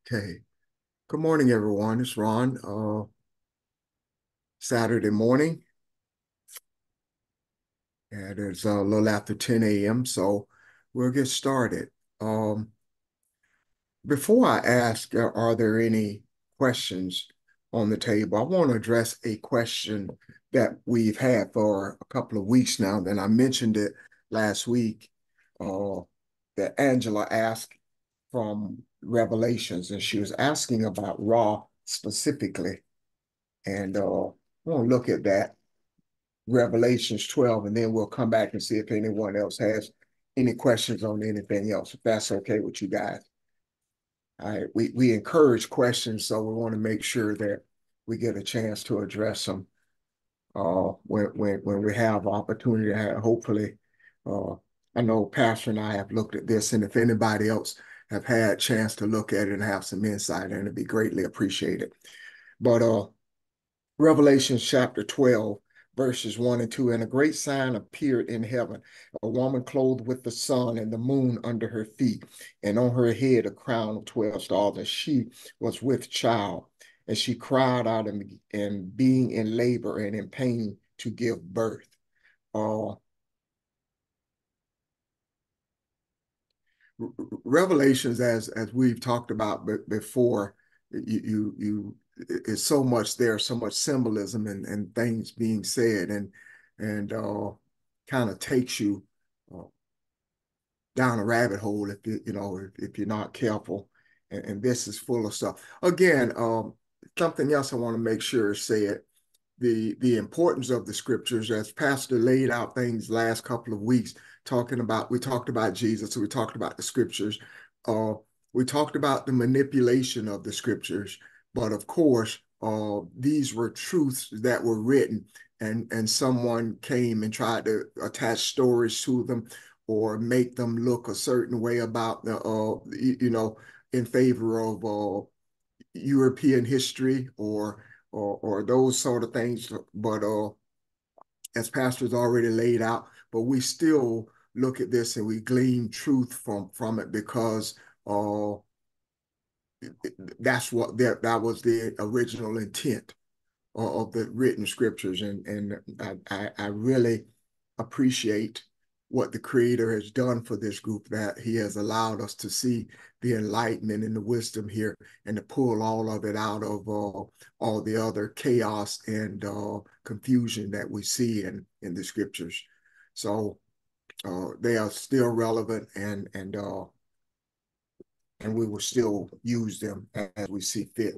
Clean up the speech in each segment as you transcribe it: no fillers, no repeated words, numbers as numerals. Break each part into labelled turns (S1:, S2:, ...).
S1: Okay. Good morning, everyone. It's Ron. Saturday morning, and it's a little after 10 a.m., so we'll get started. Um, Before I ask, are there any questions on the table? I want to address a question that we've had for a couple of weeks now. Then I mentioned it last week, uh, that Angela asked from Revelations, and she was asking about Ra specifically. And we'll look at that, Revelations 12, and then we'll come back and see if anyone else has any questions on anything else, if that's okay with you guys. All right, we encourage questions, so we want to make sure that we get a chance to address them when we have opportunity to have, hopefully. Uh, I know Pastor and I have looked at this, and if anybody else have had a chance to look at it and have some insight, and it'd be greatly appreciated. But Revelation chapter 12, verses 1 and 2. And a great sign appeared in heaven, a woman clothed with the sun and the moon under her feet, and on her head a crown of 12 stars. And she was with child, and she cried out and being in labor and in pain to give birth. Uh, Revelations, as we've talked about before, you is so much there, so much symbolism and things being said, and kind of takes you uh, down a rabbit hole if if you're not careful, and this is full of stuff. Again, something else I want to make sure is said. The importance of the scriptures, as Pastor laid out things last couple of weeks, we talked about Jesus, so we talked about the scriptures. Uh, we talked about the manipulation of the scriptures, but of course, these were truths that were written, and someone came and tried to attach stories to them or make them look a certain way about in favor of European history or those sort of things. But as pastors already laid out, but we still look at this and we glean truth from it because uh, that was the original intent of the written scriptures, and I really appreciate what the Creator has done for this group, that He has allowed us to see the enlightenment and the wisdom here, and to pull all of it out of all the other chaos and confusion that we see in the scriptures. So they are still relevant, and we will still use them as we see fit.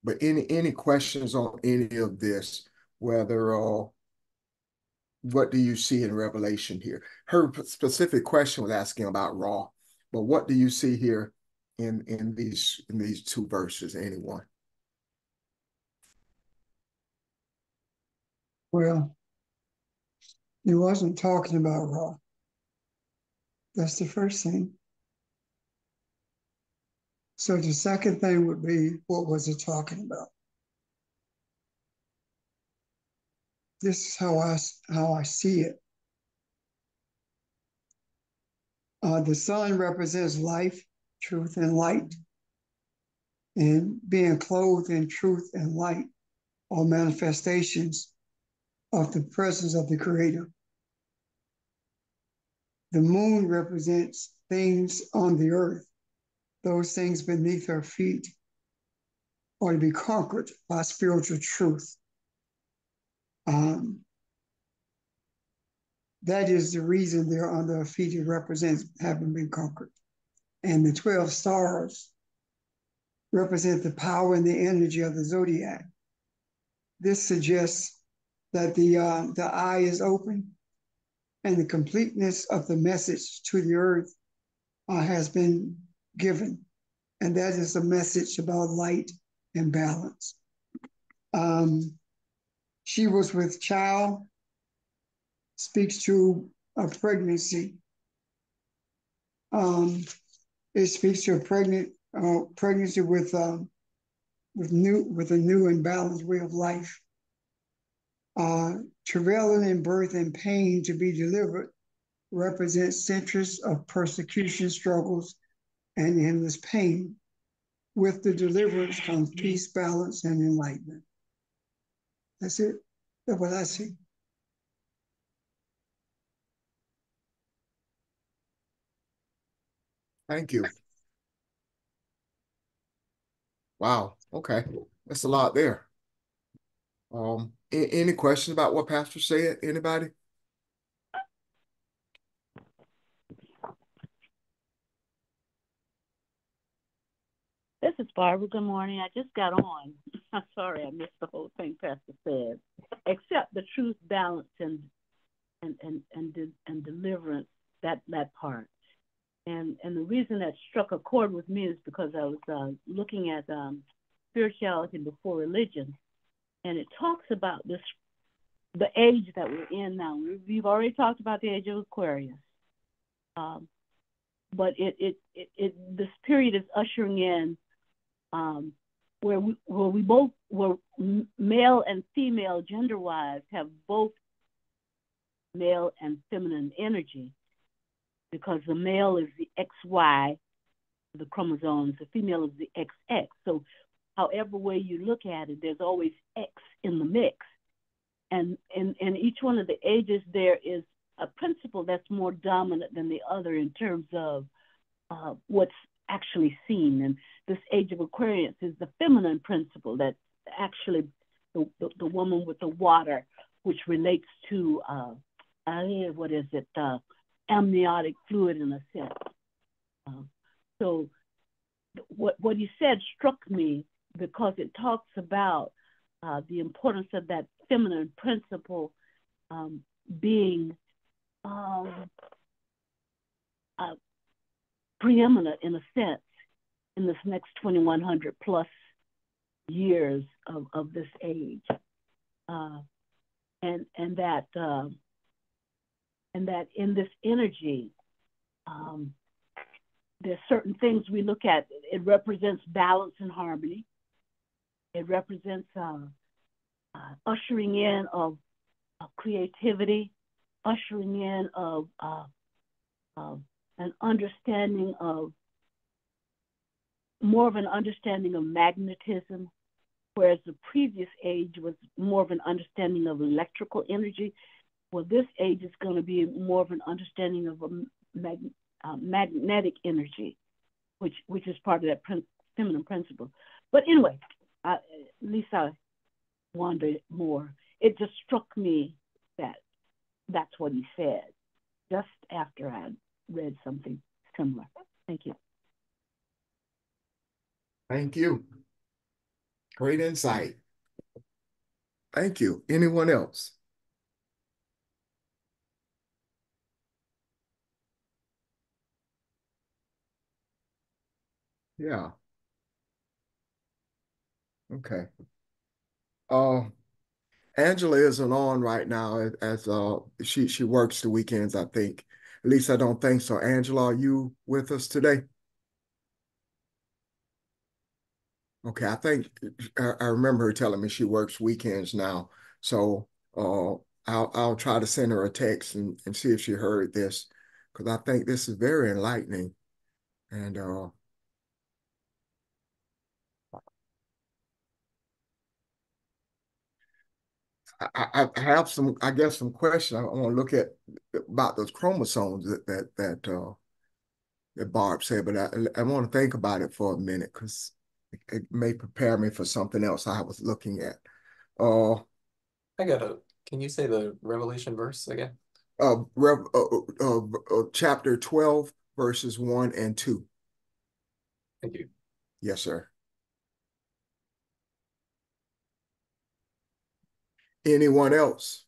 S1: But any questions on any of this, whether what do you see in Revelation here? Her specific question was asking about Ra, but what do you see here in these two verses? Anyone?
S2: Well, he wasn't talking about Ra. That's the first thing. So the second thing would be, what was it talking about? This is how I see it. The sun represents life, truth, and light. And being clothed in truth and light are manifestations of the presence of the Creator. The moon represents things on the earth. Those things beneath our feet are to be conquered by spiritual truth. Um, that is the reason they're under our feet. It represents having been conquered. And the 12 stars represent the power and the energy of the zodiac. This suggests that the eye is open and the completeness of the message to the earth has been given. And that is a message about light and balance. She was with child, speaks to a pregnancy. It speaks to a pregnancy with a new and balanced way of life. Travailing in birth and pain to be delivered represents centuries of persecution, struggles, and endless pain. with the deliverance comes peace, balance, and enlightenment. That's it. That's what I see.
S1: Thank you. Wow. Okay. That's a lot there. Any questions about what Pastor said? Anybody?
S3: This is Barbara. Good morning. I just got on. I'm sorry I missed the whole thing Pastor said. Except the truth, balance, and deliverance, that part. And the reason that struck a chord with me is because I was looking at spirituality before religion, and it talks about the age that we're in now. We've already talked about the age of Aquarius, but this period is ushering in where we both, where male and female gender-wise have both male and feminine energy, because the male is the XY, the chromosomes, the female is the XX. So however way you look at it, there's always X in the mix. And in each one of the ages, there is a principle that's more dominant than the other in terms of what's actually seen. And this age of Aquarius is the feminine principle, that's actually the woman with the water, which relates to amniotic fluid in a sense. So what he said struck me, because it talks about the importance of that feminine principle being preeminent in a sense in this next 2100 plus years of this age, and that in this energy, there's certain things we look at. It represents balance and harmony. It represents ushering in of creativity, ushering in of an understanding of, more of an understanding of magnetism, whereas the previous age was more of an understanding of electrical energy. Well, this age is going to be more of an understanding of a magnetic energy, which is part of that feminine principle. But anyway, at least I wondered more. It just struck me that that's what he said, just after I read something similar. Thank you.
S1: Thank you. Great insight. Thank you. Anyone else? Yeah. Okay. Angela isn't on right now, as she works the weekends, I think. At least I don't think so. Angela, are you with us today? Okay, I think I remember her telling me she works weekends now. So I'll try to send her a text and see if she heard this, because I think this is very enlightening. And I have some, I guess, some questions. I want to look at about those chromosomes that Barb said, but I want to think about it for a minute, because it may prepare me for something else I was looking at.
S4: Can you say the Revelation verse again?
S1: Chapter 12, verses 1 and 2.
S4: Thank you.
S1: Yes, sir. Anyone else?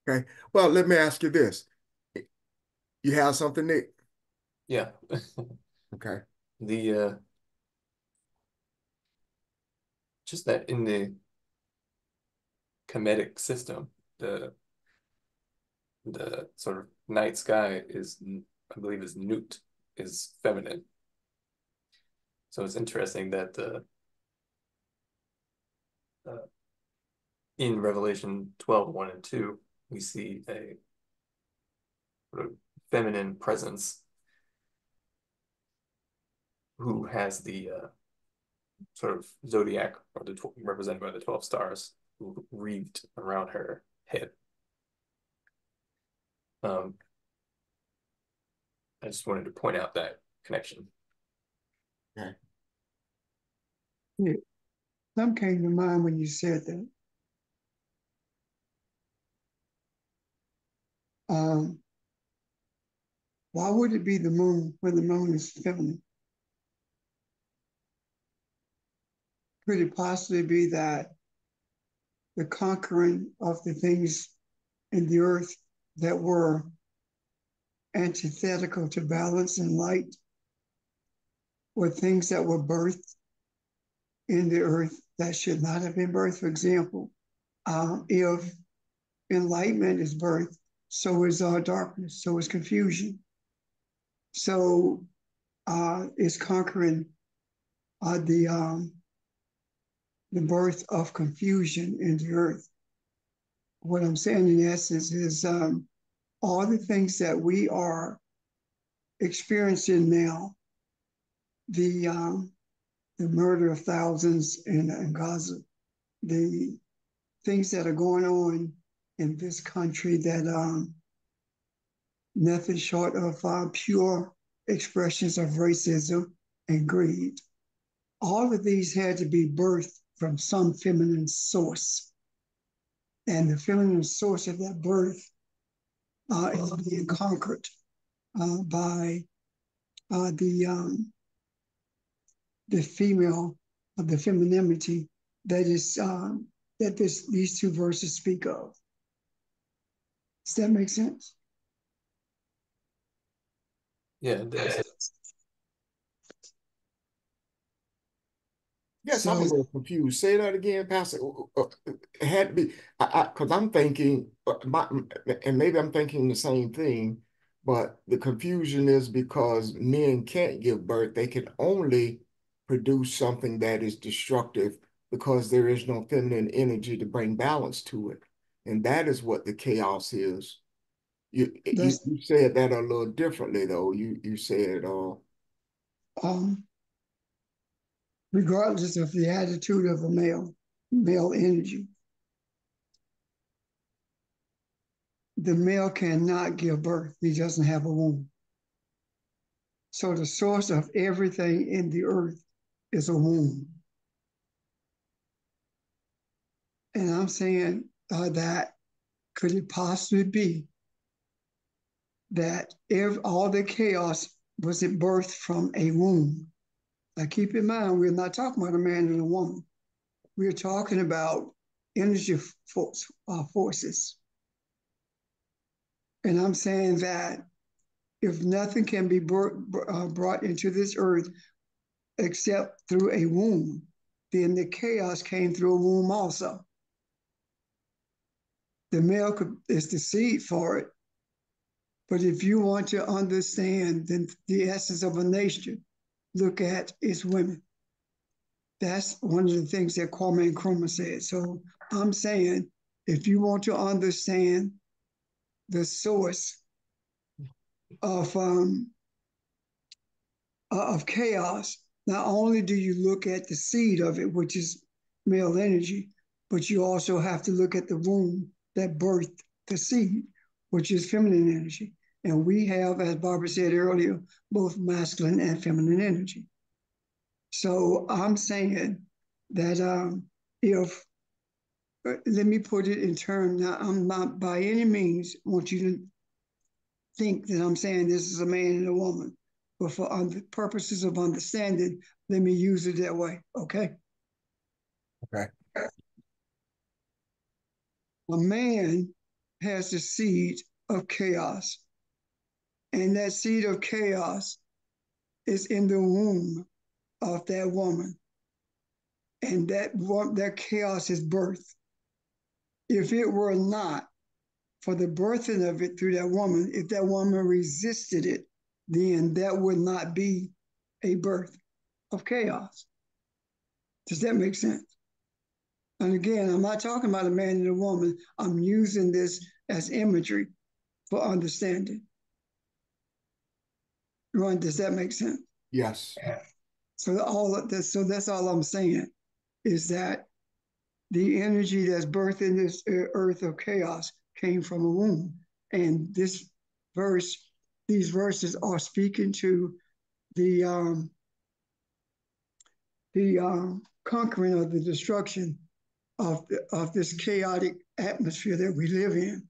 S1: Okay. Well, let me ask you this. You have something, Nick?
S4: Yeah.
S1: Okay.
S4: Just that in the Kemetic system, the sort of night sky is, I believe, is Nut, is feminine. So it's interesting that in Revelation 12, 1 and 2, we see a sort of feminine presence who has the sort of zodiac or represented by the 12 stars wreathed around her head. I just wanted to point out that connection.
S1: Okay.
S2: Yeah. Some came to mind when you said that. Why would it be the moon when the moon is feminine? Could it possibly be that the conquering of the things in the earth that were antithetical to balance and light were things that were birthed in the earth that should not have been birthed? For example, if enlightenment is birthed, so is darkness, so is confusion. So is conquering the birth of confusion in the earth. What I'm saying in essence is all the things that we are experiencing now, the murder of thousands in Gaza, the things that are going on in this country that nothing short of pure expressions of racism and greed. All of these had to be birthed from some feminine source. And the feminine source of that birth is being conquered by the female, the femininity that is that these two verses speak of. Does that make sense?
S4: Yeah, it does.
S1: Yes, I'm a little confused. Say that again, Pastor. It had to be because I'm thinking, and maybe I'm thinking the same thing, but the confusion is because men can't give birth; they can only produce something that is destructive because there is no feminine energy to bring balance to it, and that is what the chaos is. You said that a little differently, though. You said,
S2: regardless of the attitude of a male energy, the male cannot give birth. He doesn't have a womb. So the source of everything in the earth is a womb. And I'm saying that could it possibly be that if all the chaos was it birthed from a womb? Now keep in mind, we're not talking about a man and a woman. We're talking about energy forces. And I'm saying that if nothing can be brought into this earth except through a womb, then the chaos came through a womb also. The male is the seed for it. But if you want to understand the essence of a nation, look at its women. That's one of the things that Kwame Nkrumah said. So I'm saying, if you want to understand the source of chaos, not only do you look at the seed of it, which is male energy, but you also have to look at the womb that birthed the seed, which is feminine energy. And we have, as Barbara said earlier, both masculine and feminine energy. So I'm saying that if, let me put it in terms, now I'm not by any means want you to think that I'm saying this is a man and a woman, but for purposes of understanding, let me use it that way, okay?
S1: okay.
S2: A man has the seed of chaos, and that seed of chaos is in the womb of that woman, and that chaos is birth. If it were not for the birthing of it through that woman, if that woman resisted it, then that would not be a birth of chaos. Does that make sense? And again, I'm not talking about a man and a woman. I'm using this as imagery for understanding. Ron, does that make sense?
S1: Yes.
S2: So all of this, so that's all I'm saying is that the energy that's birthed in this earth of chaos came from a womb. And this verse, these verses are speaking to the conquering of the destruction of this chaotic atmosphere that we live in,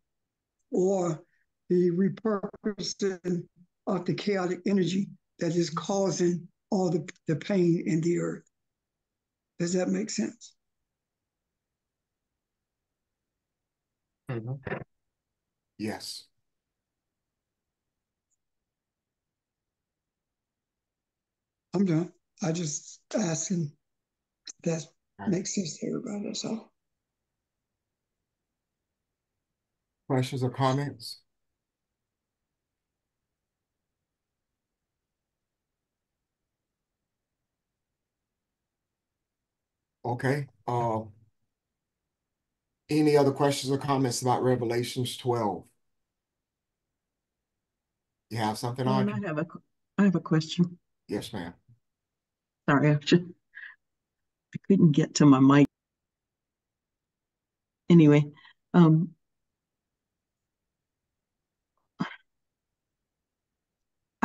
S2: or the repurposing of the chaotic energy that is causing all the pain in the earth. Does that make sense?
S4: Mm-hmm.
S1: Yes.
S2: I'm done. I just asking if that
S1: Right.
S2: makes sense to everybody. That's all.
S1: Questions or comments? Okay. Any other questions or comments about Revelations 12? You have something on?
S5: I have a question.
S1: Yes, ma'am.
S5: Sorry, I couldn't get to my mic. Anyway, I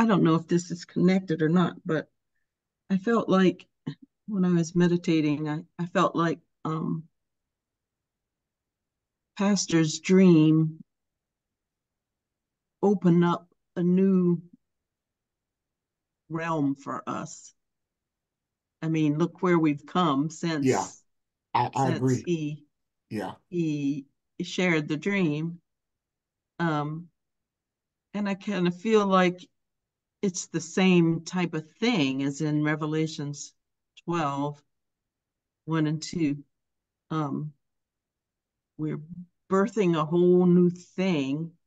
S5: don't know if this is connected or not, but I felt like when I was meditating, I felt like Pastor's dream opened up a new realm for us. I mean, look where we've come
S1: Yeah,
S5: since
S1: I agree.
S5: he
S1: Yeah.
S5: shared the dream. And I kind of feel like it's the same type of thing as in Revelations 12, 1 and 2. We're birthing a whole new thing.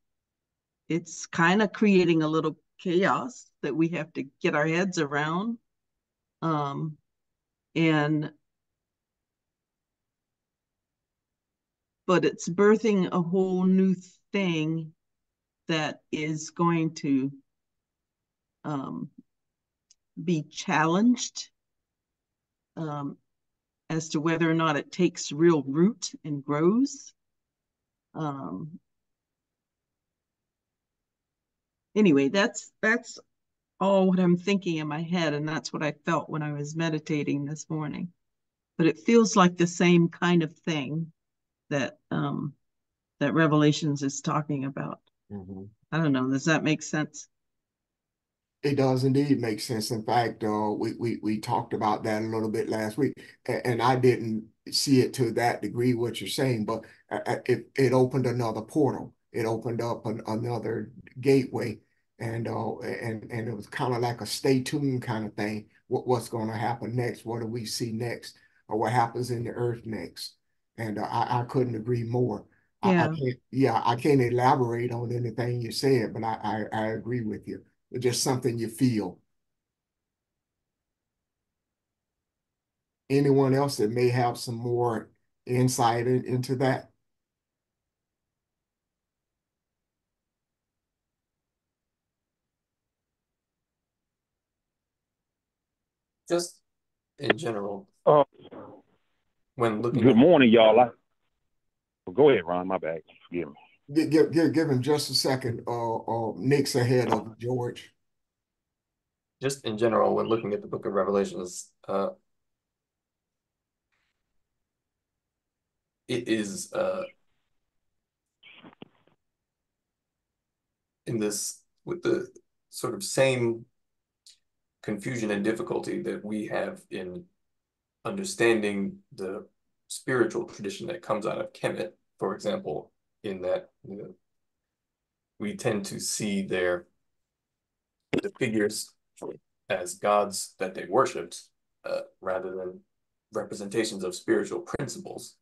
S5: It's kind of creating a little chaos that we have to get our heads around. But it's birthing a whole new thing that is going to be challenged as to whether or not it takes real root and grows. Anyway, that's all what I'm thinking in my head, and that's what I felt when I was meditating this morning. But it feels like the same kind of thing that that Revelations is talking about.
S1: Mm-hmm.
S5: I don't know. Does that make sense?
S1: It does indeed make sense. In fact, we talked about that a little bit last week, and I didn't see it to that degree what you're saying, but it opened another portal. It opened up another gateway, and it was kind of like a stay tuned kind of thing. What's going to happen next? What do we see next? Or what happens in the earth next? And I couldn't agree more.
S5: Yeah.
S1: I can't elaborate on anything you said, but I agree with you. It's just something you feel. Anyone else that may have some more insight into that?
S4: Just in general, when looking
S6: Good
S4: at
S6: morning, y'all. Well, go ahead, Ron. My bad. Forgive me.
S1: Give him just a second. Nick's ahead of George.
S4: just in general, when looking at the book of Revelations, it is in this with the sort of same confusion and difficulty that we have in understanding the spiritual tradition that comes out of Kemet, for example, in that we tend to see the figures as gods that they worshipped, rather than representations of spiritual principles.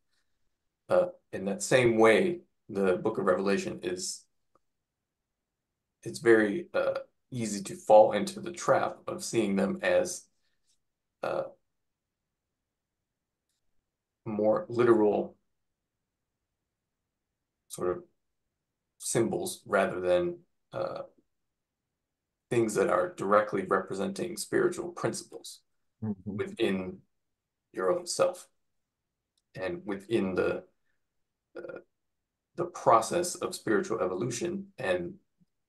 S4: In that same way, the book of Revelation it's very easy to fall into the trap of seeing them as more literal sort of symbols rather than things that are directly representing spiritual principles within your own self and within the process of spiritual evolution, and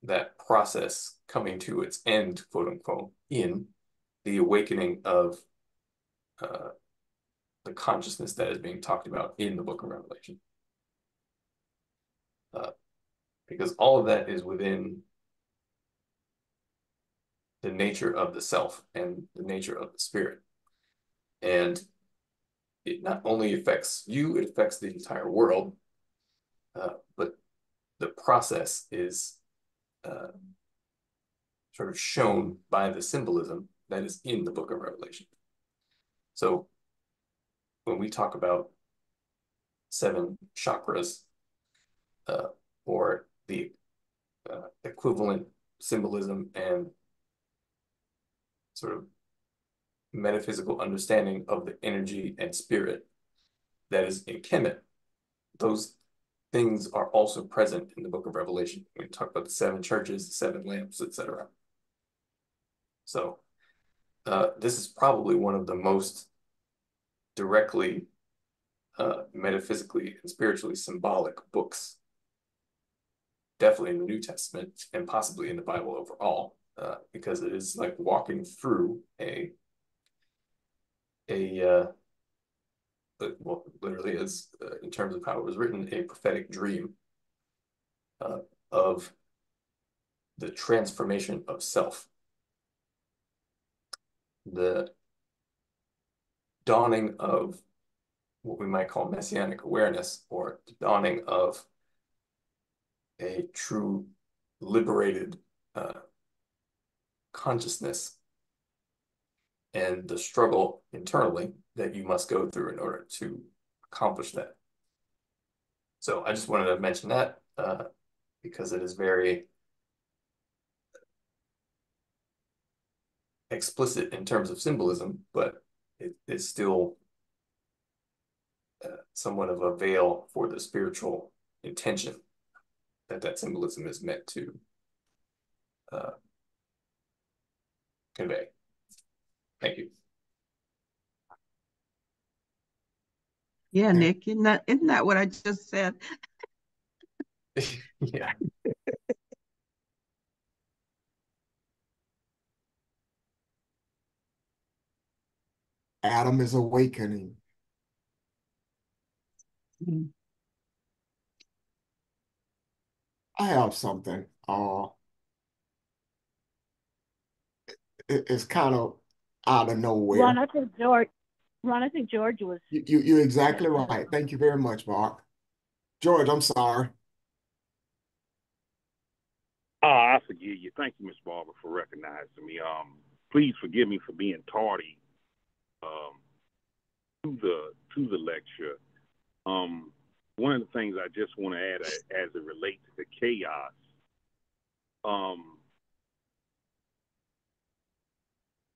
S4: that process coming to its end, quote unquote, in the awakening of the consciousness that is being talked about in the book of Revelation. Because all of that is within the nature of the self and the nature of the spirit. And it not only affects you, it affects the entire world, but the process is sort of shown by the symbolism that is in the book of Revelation. So when we talk about 7 chakras, or the equivalent symbolism and sort of metaphysical understanding of the energy and spirit that is in Kemet, those things are also present in the book of Revelation. We talk about the 7 churches, the 7 lamps, etc. So this is probably one of the most directly metaphysically and spiritually symbolic books, definitely in the New Testament and possibly in the Bible overall, because it is like walking through well, literally is, in terms of how it was written, a prophetic dream of the transformation of self, the dawning of what we might call messianic awareness, or the dawning of a true liberated consciousness, and the struggle internally that you must go through in order to accomplish that. So I just wanted to mention that because it is very explicit in terms of symbolism, but it is still somewhat of a veil for the spiritual intention that symbolism is meant to convey. Thank you.
S5: Yeah, Nick, isn't that what I just said?
S4: Yeah.
S1: Adam is awakening. I have something. It's kind of out of nowhere.
S3: Ron, I think George was.
S1: You're exactly right. Thank you very much, Mark. George, I'm sorry.
S6: I forgive you. Thank you, Ms. Barber, for recognizing me. Please forgive me for being tardy to the lecture. One of the things I just want to add as it relates to chaos,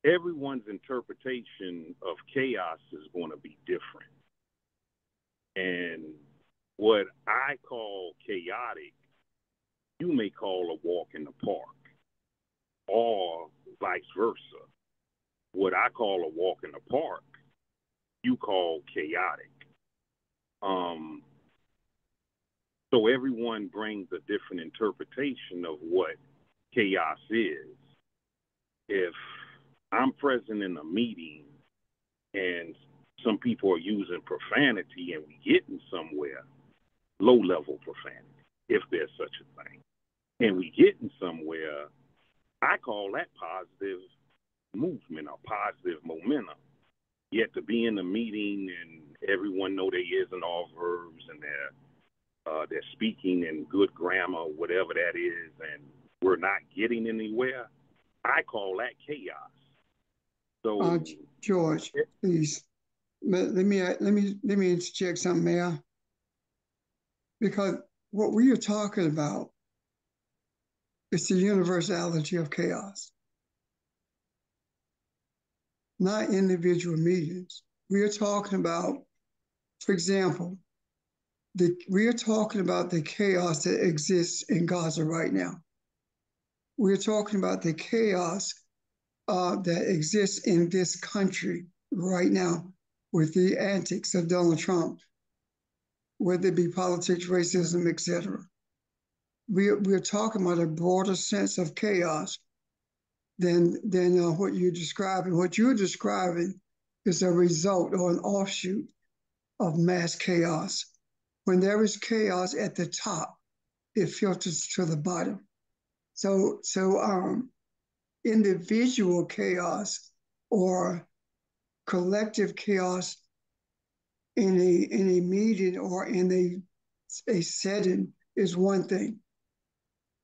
S6: everyone's interpretation of chaos is going to be different. And what I call chaotic, you may call a walk in the park, or vice versa. What I call a walk in the park, you call chaotic. So everyone brings a different interpretation of what chaos is. If I'm present in a meeting and some people are using profanity and we getting somewhere, low-level profanity, if there's such a thing, and we getting somewhere, I call that positive movement or positive momentum. Yet to be in a meeting and everyone know their is and all verbs and they're speaking in good grammar, whatever that is, and we're not getting anywhere, I call that chaos. So,
S2: George, please, let me interject something, Mayor, because what we are talking about is the universality of chaos, not individual meetings. We are talking about, for example, we are talking about the chaos that exists in Gaza right now. we're talking about the chaos that exists in this country right now with the antics of Donald Trump, whether it be politics, racism, etc. We're talking about a broader sense of chaos than what you're describing. What you're describing is a result or an offshoot of mass chaos. When there is chaos at the top, it filters to the bottom. So individual chaos or collective chaos in a meeting or in a setting is one thing,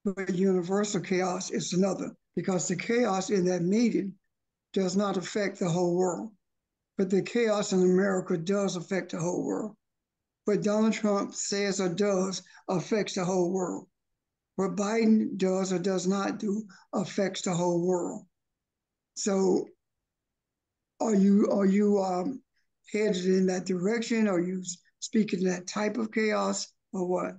S2: but universal chaos is another, because the chaos in that meeting does not affect the whole world, but the chaos in America does affect the whole world. What Donald Trump says or does affects the whole world. What Biden does or does not do affects the whole world. So are you headed in that direction? Are you speaking that type of chaos or what?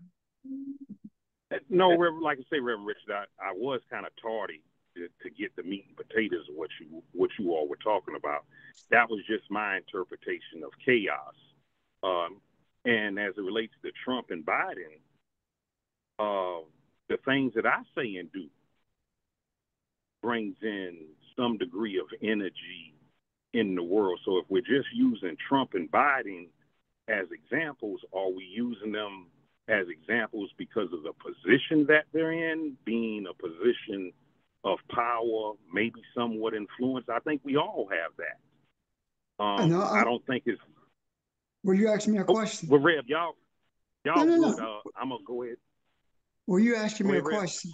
S6: No, like I say, Reverend Richard, I was kind of tardy to get the meat and potatoes of what you all were talking about. That was just my interpretation of chaos. And as it relates to Trump and Biden, the things that I say and do brings in some degree of energy in the world. So if we're just using Trump and Biden as examples, are we using them as examples because of the position that they're in, being a position of power, maybe somewhat influence? I think we all have that. I don't think it's...
S2: Well, you asking me a question.
S6: Well, Rev, y'all
S2: no.
S6: good. I'm going to go ahead.
S2: Well, you asking me a
S6: Rev.
S2: question.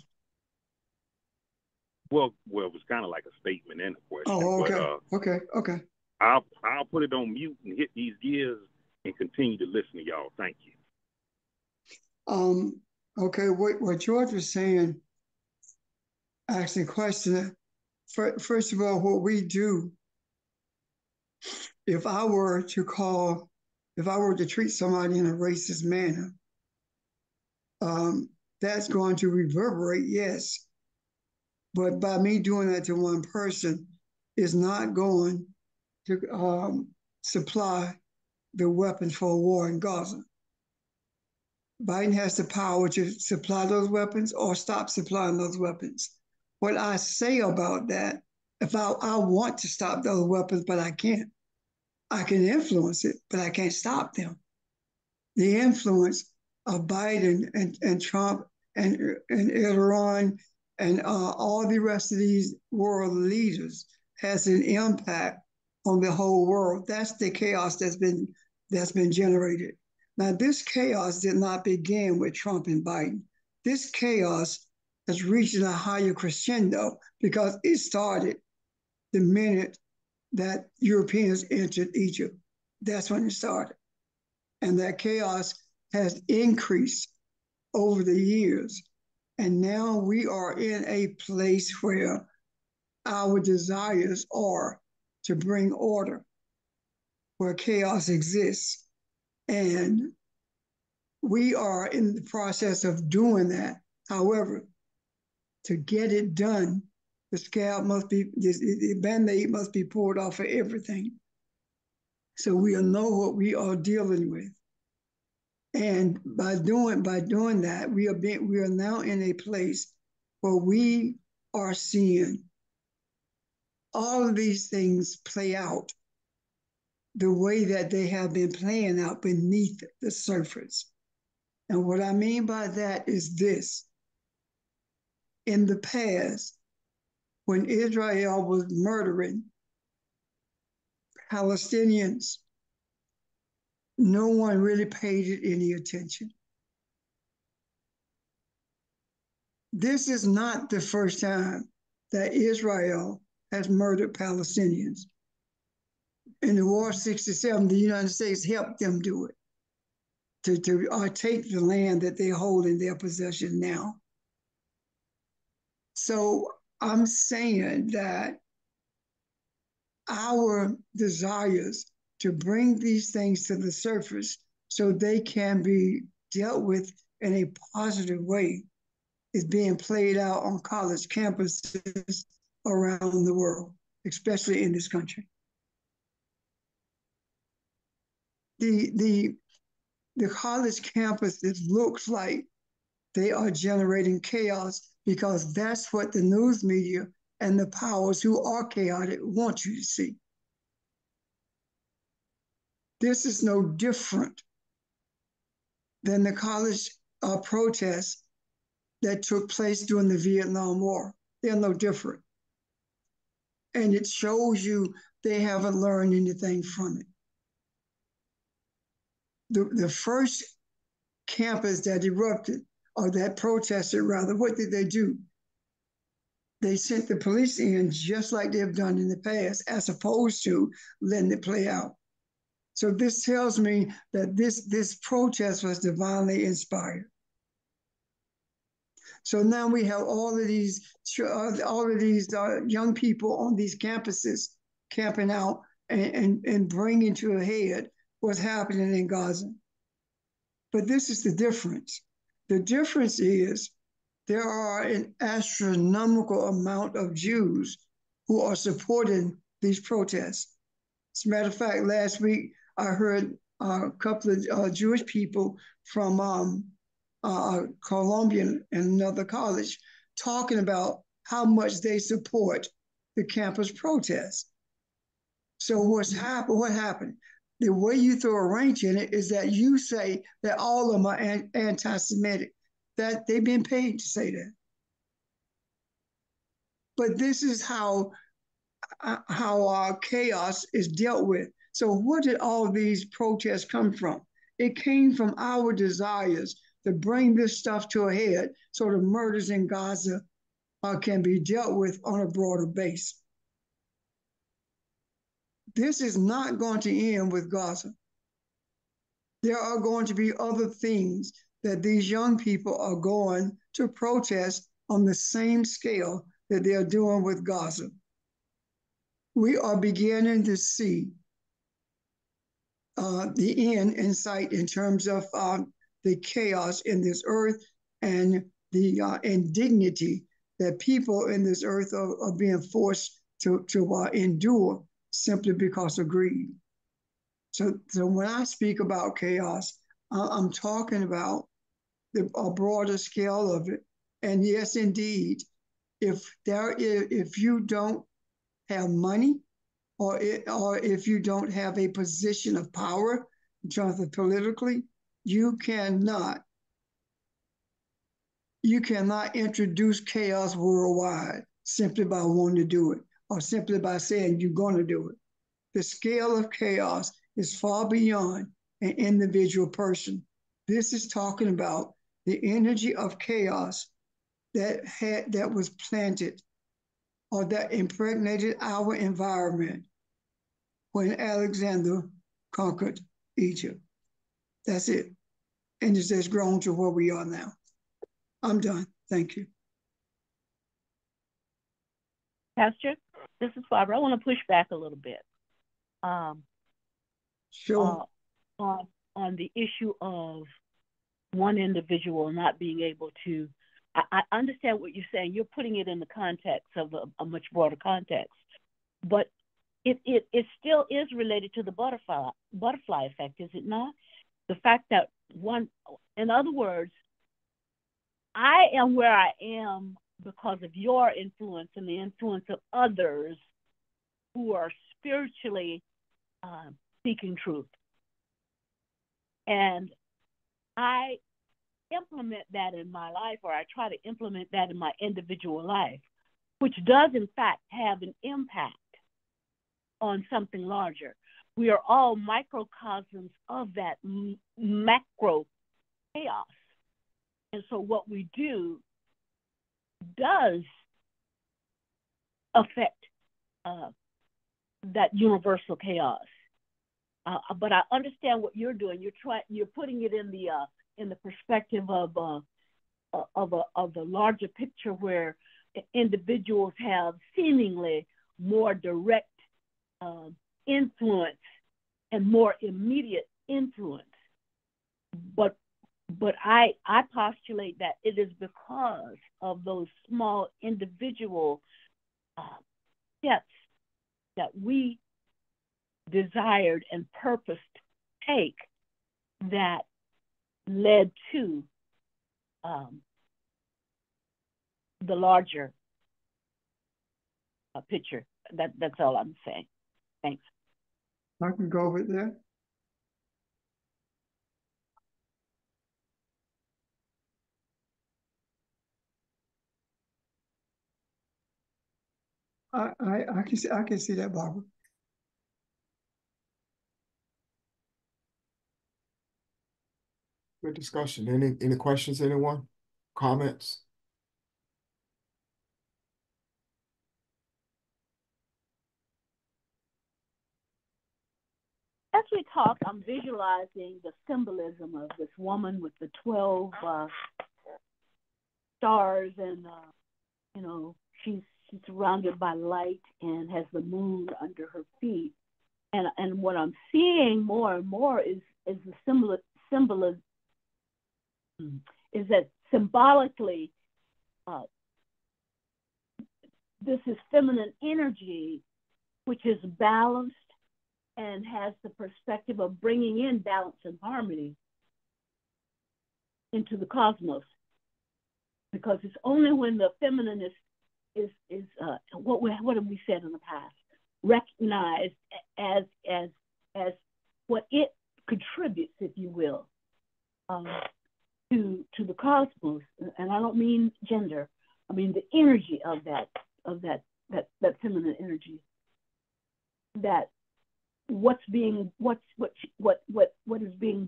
S6: Well, it was kind of like a statement and a question.
S2: Oh, okay.
S6: But,
S2: okay.
S6: I'll put it on mute and hit these gears and continue to listen to y'all. Thank you.
S2: Okay, what George was saying, asking a question. First of all, what we do, if I were to treat somebody in a racist manner, that's going to reverberate, yes. But by me doing that to one person is not going to supply the weapons for a war in Gaza. Biden has the power to supply those weapons or stop supplying those weapons. What I say about that, if I want to stop those weapons, but I can't, I can influence it, but I can't stop them. The influence of Biden and Trump and Iran and all the rest of these world leaders has an impact on the whole world. That's the chaos that's been generated. Now, this chaos did not begin with Trump and Biden. This chaos has reached a higher crescendo because it started the minute that Europeans entered Egypt. That's when it started. And that chaos has increased over the years. And now we are in a place where our desires are to bring order where chaos exists. And we are in the process of doing that. However, to get it done, the Band-Aid must be pulled off of everything. So we'll know what we are dealing with. And by doing that, we are now in a place where we are seeing all of these things play out the way that they have been playing out beneath the surface. And what I mean by that is this. In the past, when Israel was murdering Palestinians, no one really paid it any attention. This is not the first time that Israel has murdered Palestinians. In the War of '67, the United States helped them do it, to take the land that they hold in their possession now. So I'm saying that our desires to bring these things to the surface so they can be dealt with in a positive way is being played out on college campuses around the world, especially in this country. The college campuses looks like they are generating chaos because that's what the news media and the powers who are chaotic want you to see. This is no different than the college protests that took place during the Vietnam War. They're no different. And it shows you they haven't learned anything from it. The first campus that erupted, or that protested rather, what did they do? They sent the police in just like they've done in the past, as opposed to letting it play out. So this tells me that this protest was divinely inspired. So now we have all of these young people on these campuses camping out and bringing to a head what's happening in Gaza. But this is the difference. The difference is there are an astronomical amount of Jews who are supporting these protests. As a matter of fact, last week I heard a couple of Jewish people from Columbia and another college talking about how much they support the campus protests. So what happened? The way you throw a wrench in it is that you say that all of them are anti-Semitic, that they've been paid to say that. But this is how chaos is dealt with. So where did all these protests come from? It came from our desires to bring this stuff to a head so the murders in Gaza can be dealt with on a broader base. This is not going to end with Gaza. There are going to be other things that these young people are going to protest on the same scale that they're doing with Gaza. We are beginning to see the end in sight in terms of the chaos in this earth and the indignity that people in this earth are being forced to endure simply because of greed. So when I speak about chaos, I'm talking about a broader scale of it. And yes, indeed, if you don't have money, or if you don't have a position of power in terms of politically, you cannot introduce chaos worldwide simply by wanting to do it, or simply by saying you're going to do it. The scale of chaos is far beyond an individual person. This is talking about the energy of chaos that was planted or that impregnated our environment when Alexander conquered Egypt. That's it. And it's just grown to where we are now. I'm done. Thank you.
S3: Pastor, this is Barbara. I want to push back a little bit.
S2: Sure.
S3: On the issue of one individual not being able to, I understand what you're saying. You're putting it in the context of a much broader context, but it still is related to the butterfly effect, is it not? The fact that in other words, I am where I am because of your influence and the influence of others who are spiritually seeking truth. And I implement that in my life, or I try to implement that in my individual life, which does in fact have an impact on something larger. We are all microcosms of that macro chaos. And so what we do does affect that universal chaos. But I understand what you're doing. You're putting it in the perspective of the larger picture, where individuals have seemingly more direct influence and more immediate influence. But But I postulate that it is because of those small individual steps that we desired and purposed to take that led to the larger picture. That's all I'm saying. Thanks.
S2: I can go with that. I can see that, Barbara.
S1: Good discussion. Any questions, anyone? Comments?
S3: As we talk, I'm visualizing the symbolism of this woman with the 12 stars, and she's surrounded by light and has the moon under her feet. And what I'm seeing more and more is the symbolism is that symbolically this is feminine energy, which is balanced and has the perspective of bringing in balance and harmony into the cosmos. Because it's only when the feminine is what have we said in the past? Recognized as what it contributes, if you will, to the cosmos. And I don't mean gender. I mean the energy of that feminine energy. That what is being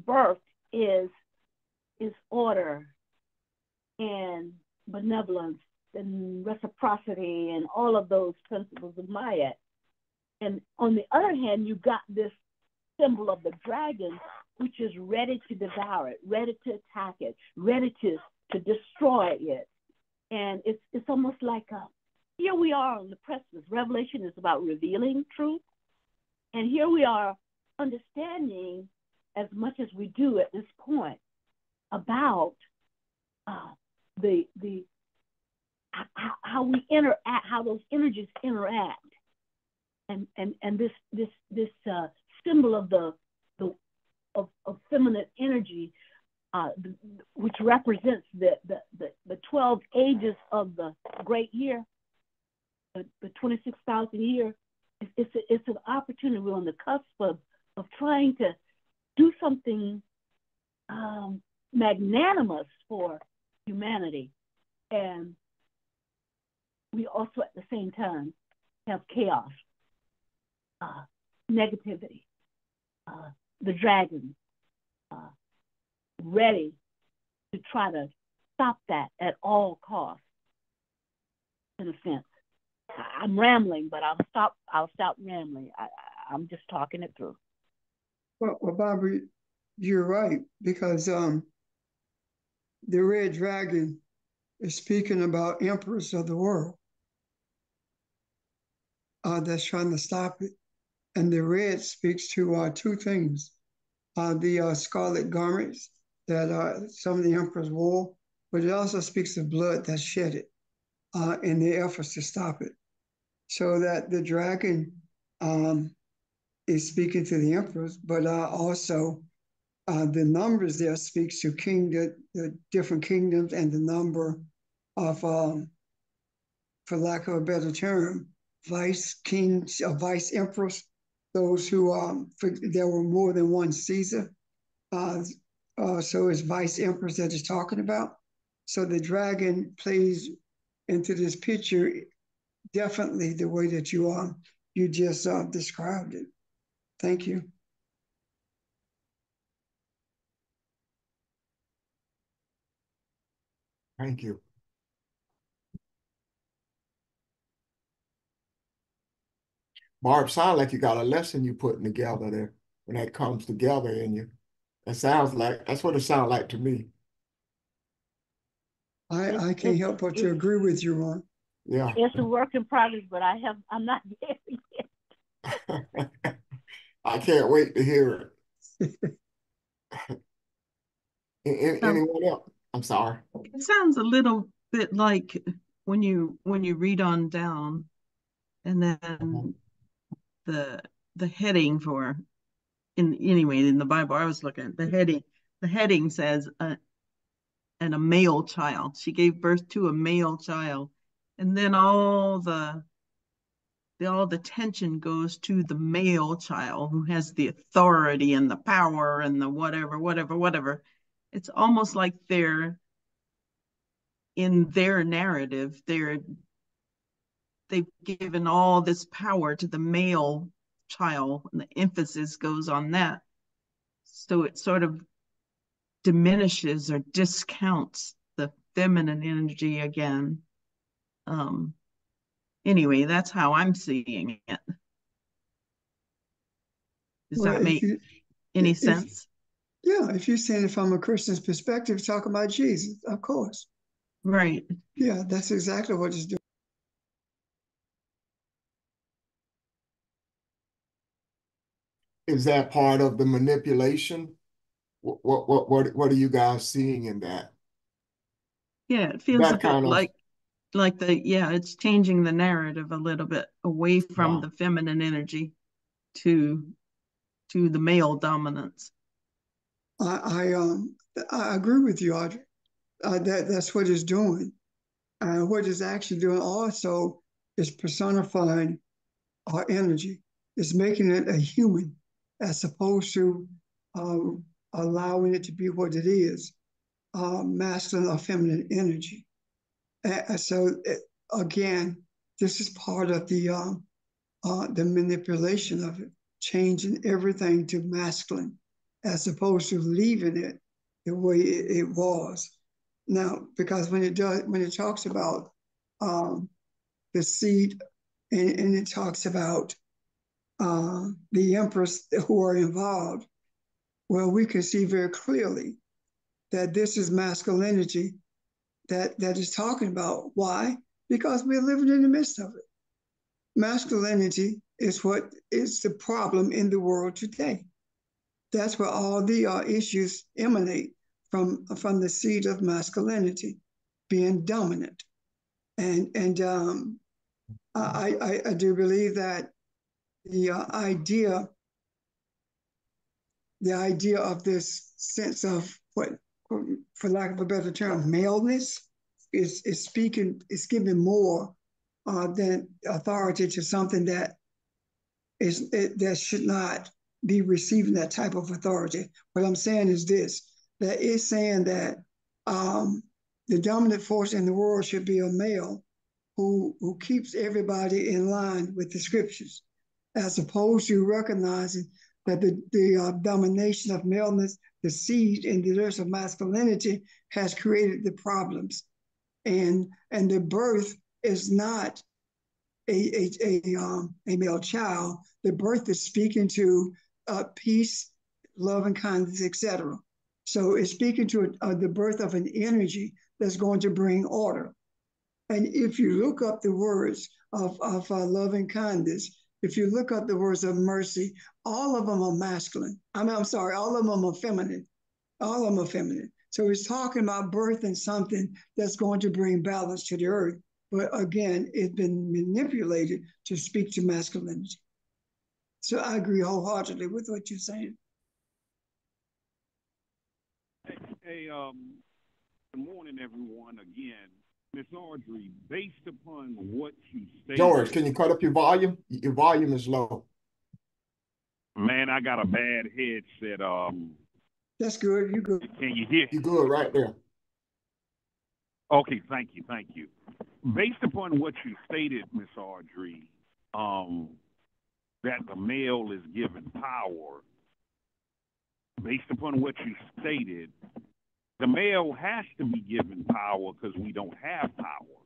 S3: birthed is order and benevolence and reciprocity and all of those principles of Maya. And on the other hand, you got this symbol of the dragon, which is ready to devour it, ready to attack it, ready to destroy it. And it's almost like here we are on the precipice. Revelation is about revealing truth. And here we are understanding as much as we do at this point about how we interact, how those energies interact, and this symbol of of feminine energy, which represents the 12 ages of the great year, the 26,000 year. It's an opportunity. We're on the cusp of trying to do something magnanimous for humanity. And we also at the same time have chaos, negativity, the dragon, ready to try to stop that at all costs, in a sense. I'm rambling, but I'll stop rambling. I'm just talking it through.
S2: Well, Barbara, you're right, because the red dragon is speaking about emperors of the world that's trying to stop it. And the red speaks to two things. The scarlet garments that some of the emperors wore, but it also speaks of blood that's shedded in the efforts to stop it. So that the dragon is speaking to the emperors, but also the numbers there speaks to the different kingdoms and the number of, for lack of a better term, vice kings, vice emperors, those who, there were more than one Caesar. So it's vice emperors that it's talking about. So the dragon plays into this picture definitely the way that you just described it. Thank you.
S1: Thank you. Barb, sound like you got a lesson you putting together there when that comes together in you. That's what it sounds like to me.
S2: I can't help but to agree with you, Ron.
S1: Yeah.
S3: It's a work in progress, but I'm not there yet.
S1: I can't wait to hear it.
S5: Sounds,
S1: Anyone else? I'm sorry.
S5: it sounds a little bit like when you read on down, and then the the heading for in the Bible I was looking at the heading says and a male child. She gave birth to a male child, and then all the tension goes to the male child who has the authority and the power and the whatever. It's almost like they're in their narrative, they've given all this power to the male child, and the emphasis goes on that. So it sort of diminishes or discounts the feminine energy again. Anyway, that's how I'm seeing it. Does
S2: Well,
S5: that make any sense?
S2: Yeah, if you're saying it from a Christian's perspective, talk about Jesus, of course.
S5: Right.
S2: Yeah, that's exactly what it's doing.
S1: Is that part of the manipulation? What are you guys seeing in that?
S5: Yeah, it feels a
S1: That
S5: bit
S1: kind of
S5: like it's changing the narrative a little bit away from
S1: yeah.
S5: the feminine energy to the male dominance.
S2: I agree with you, Audrey. That's what it's doing. What it's actually doing also is personifying our energy. It's making it a human as opposed to uh, allowing it to be what it is, masculine or feminine energy. Again, this is part of the manipulation of it, changing everything to masculine as opposed to leaving it the way it was. Now, because when it talks about the seed and it talks about the empress who are involved, well, we can see very clearly that this is masculinity that is talking about. Why? Because we're living in the midst of it. Masculinity is what is the problem in the world today. That's where all the issues emanate from the seed of masculinity, being dominant. And I do believe that the idea of this sense of what, for lack of a better term, maleness is giving more than authority to something that should not be receiving that type of authority. What I'm saying is this: that it's saying that the dominant force in the world should be a male who keeps everybody in line with the scriptures, as opposed to recognizing that the domination of maleness, the seed in the earth of masculinity, has created the problems, and the birth is not a male child. The birth is speaking to peace, love, and kindness, etc. So it's speaking to the birth of an energy that's going to bring order. And if you look up the words of love and kindness, if you look up the words of mercy, all of them are masculine. I'm sorry, all of them are feminine. All of them are feminine. So it's talking about birthing something that's going to bring balance to the earth. But again, it's been manipulated to speak to masculinity. So I agree wholeheartedly with what you're saying.
S6: Hey, good morning, everyone. Again, Miss Audrey, based upon what you stated.
S1: George, can you cut up your volume? Your volume is low.
S6: Man, I got a bad headset.
S2: That's good. You good?
S6: Can you hear?
S1: You good right there.
S6: Okay, thank you. Based upon what you stated, Miss Audrey, that the male is given power. Based upon what you stated, the male has to be given power because we don't have power.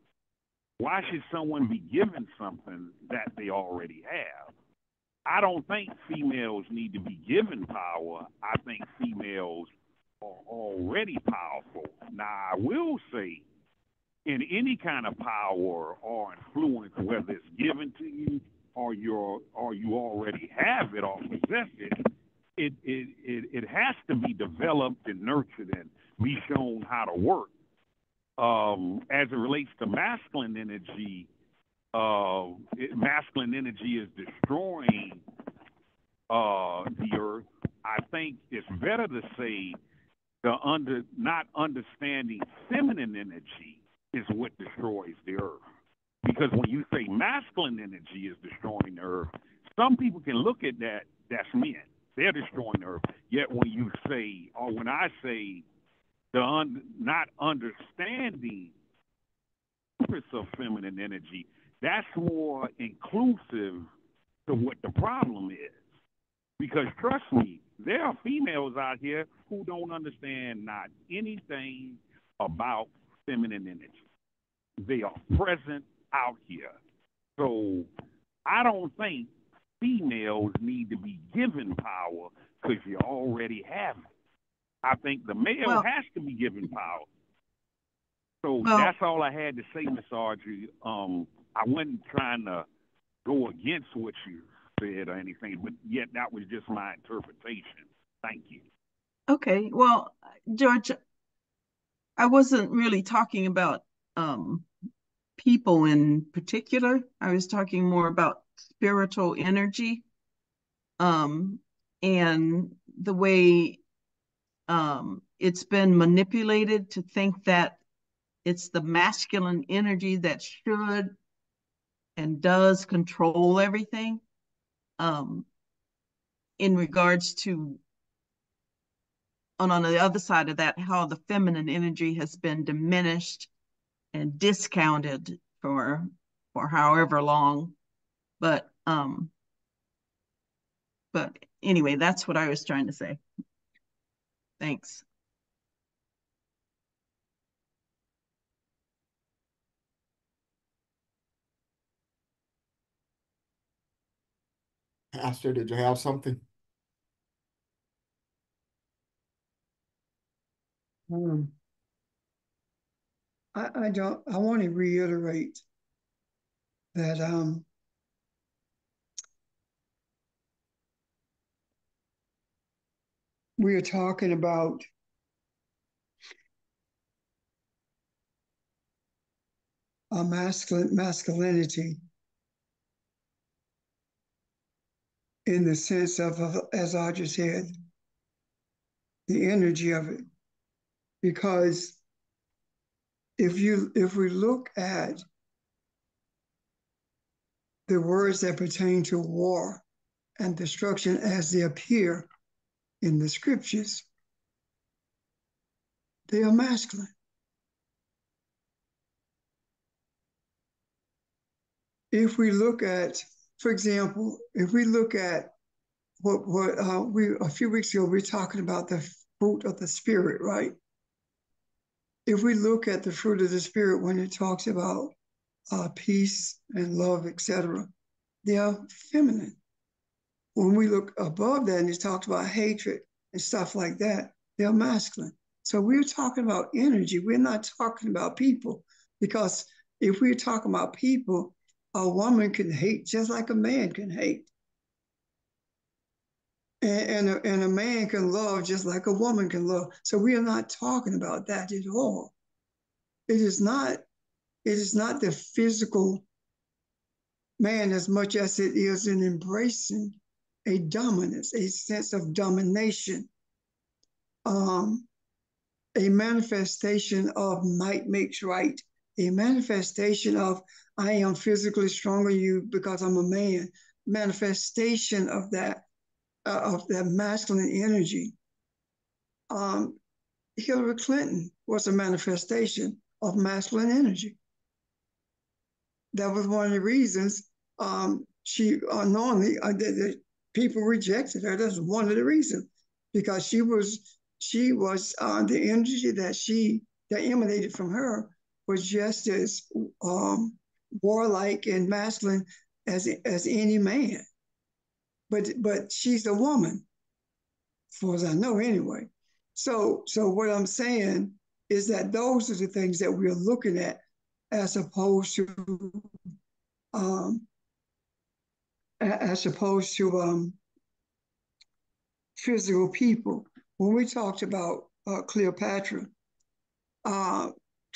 S6: Why should someone be given something that they already have? I don't think females need to be given power. I think females are already powerful. Now, I will say, in any kind of power or influence, whether it's given to you or you already have it or possess it, it has to be developed and nurtured be shown how to work. As it relates to masculine energy, masculine energy is destroying the earth. I think it's better to say not understanding feminine energy is what destroys the earth. Because when you say masculine energy is destroying the earth, some people can look at that, that's men. They're destroying the earth. Yet when you say, or when I say, not understanding the purpose of feminine energy, that's more inclusive to what the problem is. Because trust me, there are females out here who don't understand not anything about feminine energy. They are present out here. So I don't think females need to be given power because you already have it. I think the male has to be given power. So that's all I had to say, Miss Audrey. I wasn't trying to go against what you said or anything, but yet that was just my interpretation. Thank you.
S5: Okay, well, George, I wasn't really talking about people in particular. I was talking more about spiritual energy, and the way it's been manipulated to think that it's the masculine energy that should and does control everything. In regards to, on the other side of that, how the feminine energy has been diminished and discounted for however long. But anyway, that's what I was trying to say. Thanks.
S1: Pastor, did you have something?
S2: I want to reiterate that we are talking about a masculinity in the sense of, as Audrey said, the energy of it. Because if we look at the words that pertain to war and destruction as they appear in the scriptures, they are masculine. If we look at, for example, if we look at what we a few weeks ago, we were talking about the fruit of the Spirit, right? If we look at the fruit of the Spirit when it talks about peace and love, etc., they are feminine. When we look above that and it talks about hatred and stuff like that, they're masculine. So we're talking about energy. We're not talking about people, because if we're talking about people, a woman can hate just like a man can hate. And a man can love just like a woman can love. So we are not talking about that at all. It is not the physical man as much as it is in embracing a dominance, a sense of domination, a manifestation of might makes right, a manifestation of I am physically stronger than you because I'm a man, manifestation of that masculine energy. Hillary Clinton was a manifestation of masculine energy. That was one of the reasons she unknowingly the people rejected her. That's one of the reasons, because she was the energy that emanated from her was just as warlike and masculine as any man. But she's a woman, as far as I know, anyway. So what I'm saying is that those are the things that we're looking at, as opposed to physical people. When we talked about Cleopatra.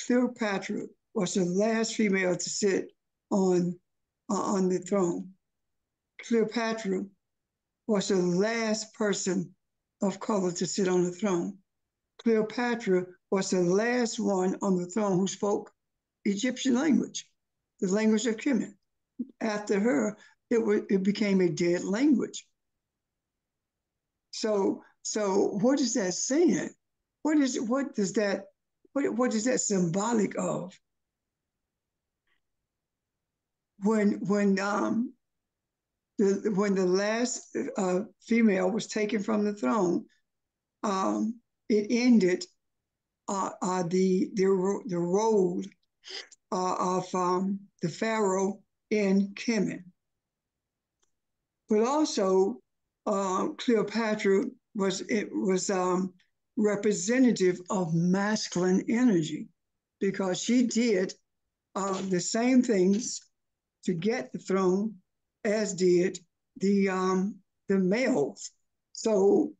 S2: Cleopatra was the last female to sit on the throne. Cleopatra was the last person of color to sit on the throne. Cleopatra was the last one on the throne who spoke Egyptian language, the language of Kemet. After her, it became a dead language. So what is that saying? What is that symbolic of? When the last female was taken from the throne, it ended the role of the pharaoh in Kemet. But also, Cleopatra was representative of masculine energy, because she did the same things to get the throne as did the males. So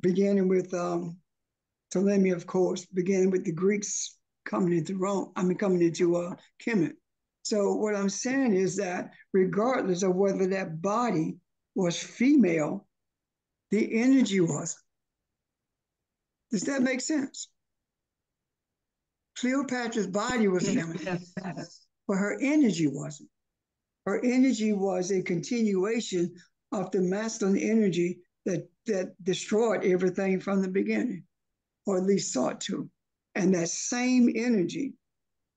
S2: beginning with Ptolemy, of course, beginning with the Greeks coming into Kemet. So what I'm saying is that regardless of whether that body was female, the energy was. Does that make sense? Cleopatra's body was feminine, but her energy wasn't. Her energy was a continuation of the masculine energy that destroyed everything from the beginning, or at least sought to. And that same energy,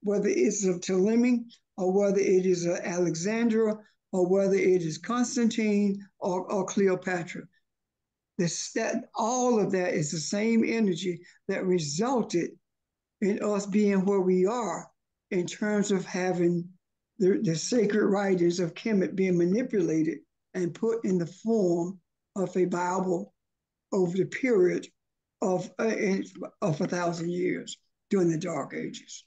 S2: whether it's of Ptolemy, or whether it is Alexandra, or whether it is Constantine or Cleopatra, all of that is the same energy that resulted in us being where we are in terms of having the sacred writings of Kemet being manipulated and put in the form of a Bible over the period of 1,000 years during the Dark Ages.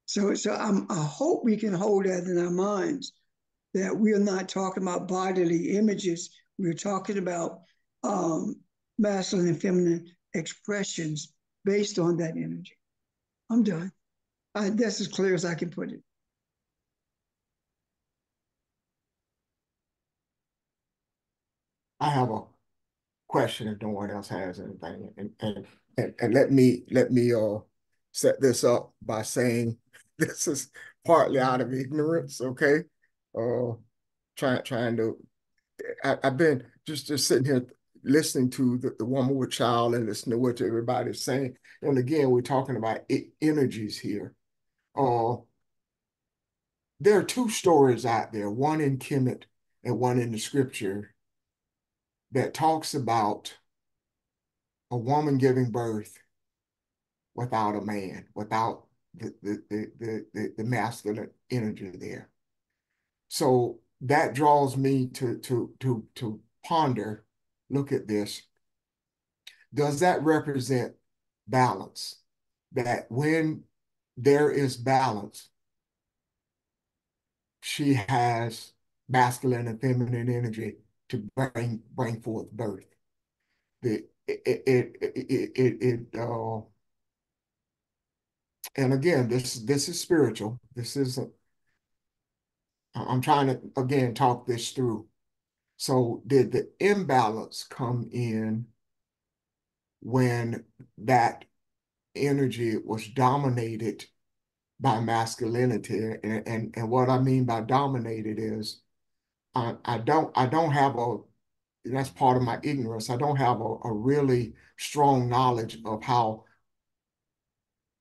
S2: So I hope we can hold that in our minds, that we are not talking about bodily images. We're talking about masculine and feminine expressions based on that energy. I'm done. That's as clear as I can put it.
S1: I have a question if no one else has anything, and let me set this up by saying this is partly out of ignorance, okay? Trying to, I've been just sitting here listening to the woman with child and listening to what everybody's saying, and again we're talking about energies here. There are two stories out there, one in Kemet and one in the scripture, that talks about a woman giving birth without a man, without the masculine energy there. So that draws me to ponder, look at this. Does that represent balance? That when there is balance, she has masculine and feminine energy to bring forth birth. And again, this is spiritual. This isn't. I'm trying to again talk this through. So did the imbalance come in when that energy was dominated by masculinity? And what I mean by dominated is I don't have a, that's part of my ignorance. I don't have a really strong knowledge of how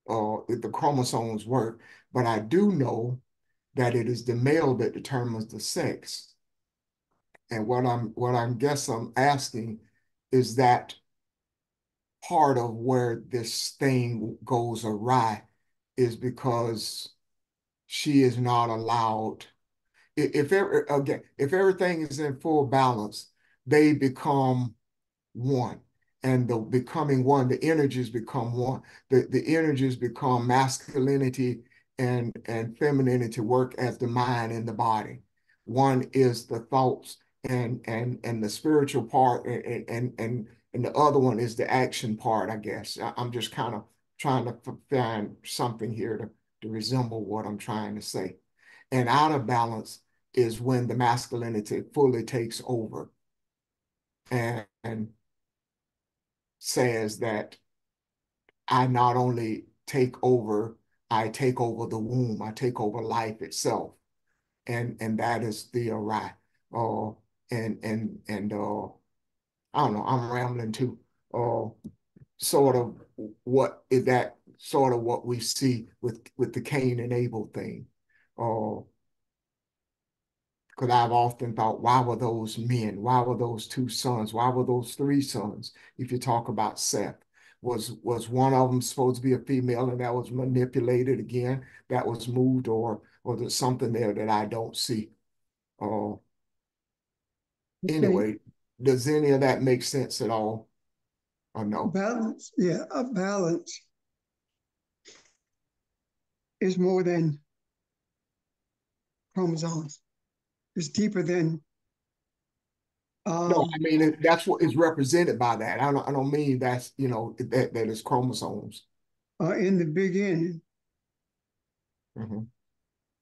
S1: the chromosomes work, but I do know that it is the male that determines the sex. And what I'm asking is that part of where this thing goes awry is because she is not allowed. If everything is in full balance, they become one. And the becoming one, the energies become one. The energies become masculinity and femininity work as the mind and the body. One is the thoughts and the spiritual part and and the other one is the action part, I guess. I'm just kind of trying to find something here to resemble what I'm trying to say. And out of balance is when the masculinity fully takes over and says that I not only take over, I take over the womb, I take over life itself. And that is the awry. And I don't know, I'm rambling too. Sort of what is that sort of what we see with the Cain and Abel thing. Because I've often thought, why were those men? Why were those two sons? Why were those three sons? If you talk about Seth, was one of them supposed to be a female and that was manipulated again? That was moved, or there's something there that I don't see. Anyway, does any of that make sense at all? Or no?
S2: Balance, yeah, a balance is more than chromosomes. It's deeper than.
S1: No, I mean that's what is represented by that. I don't mean that's that is chromosomes.
S2: In the beginning,
S1: Mhm.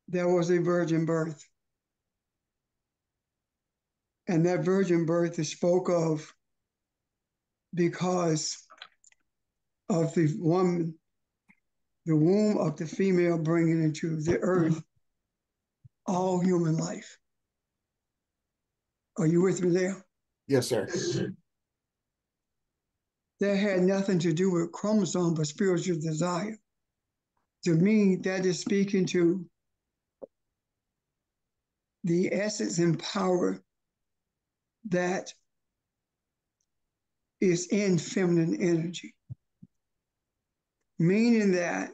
S2: there was a virgin birth, and that virgin birth is spoke of because of the woman, the womb of the female bringing into the earth all human life. Are you with me there?
S1: Yes, sir.
S2: That had nothing to do with chromosome, but spiritual desire. To me, that is speaking to the essence and power that is in feminine energy. Meaning that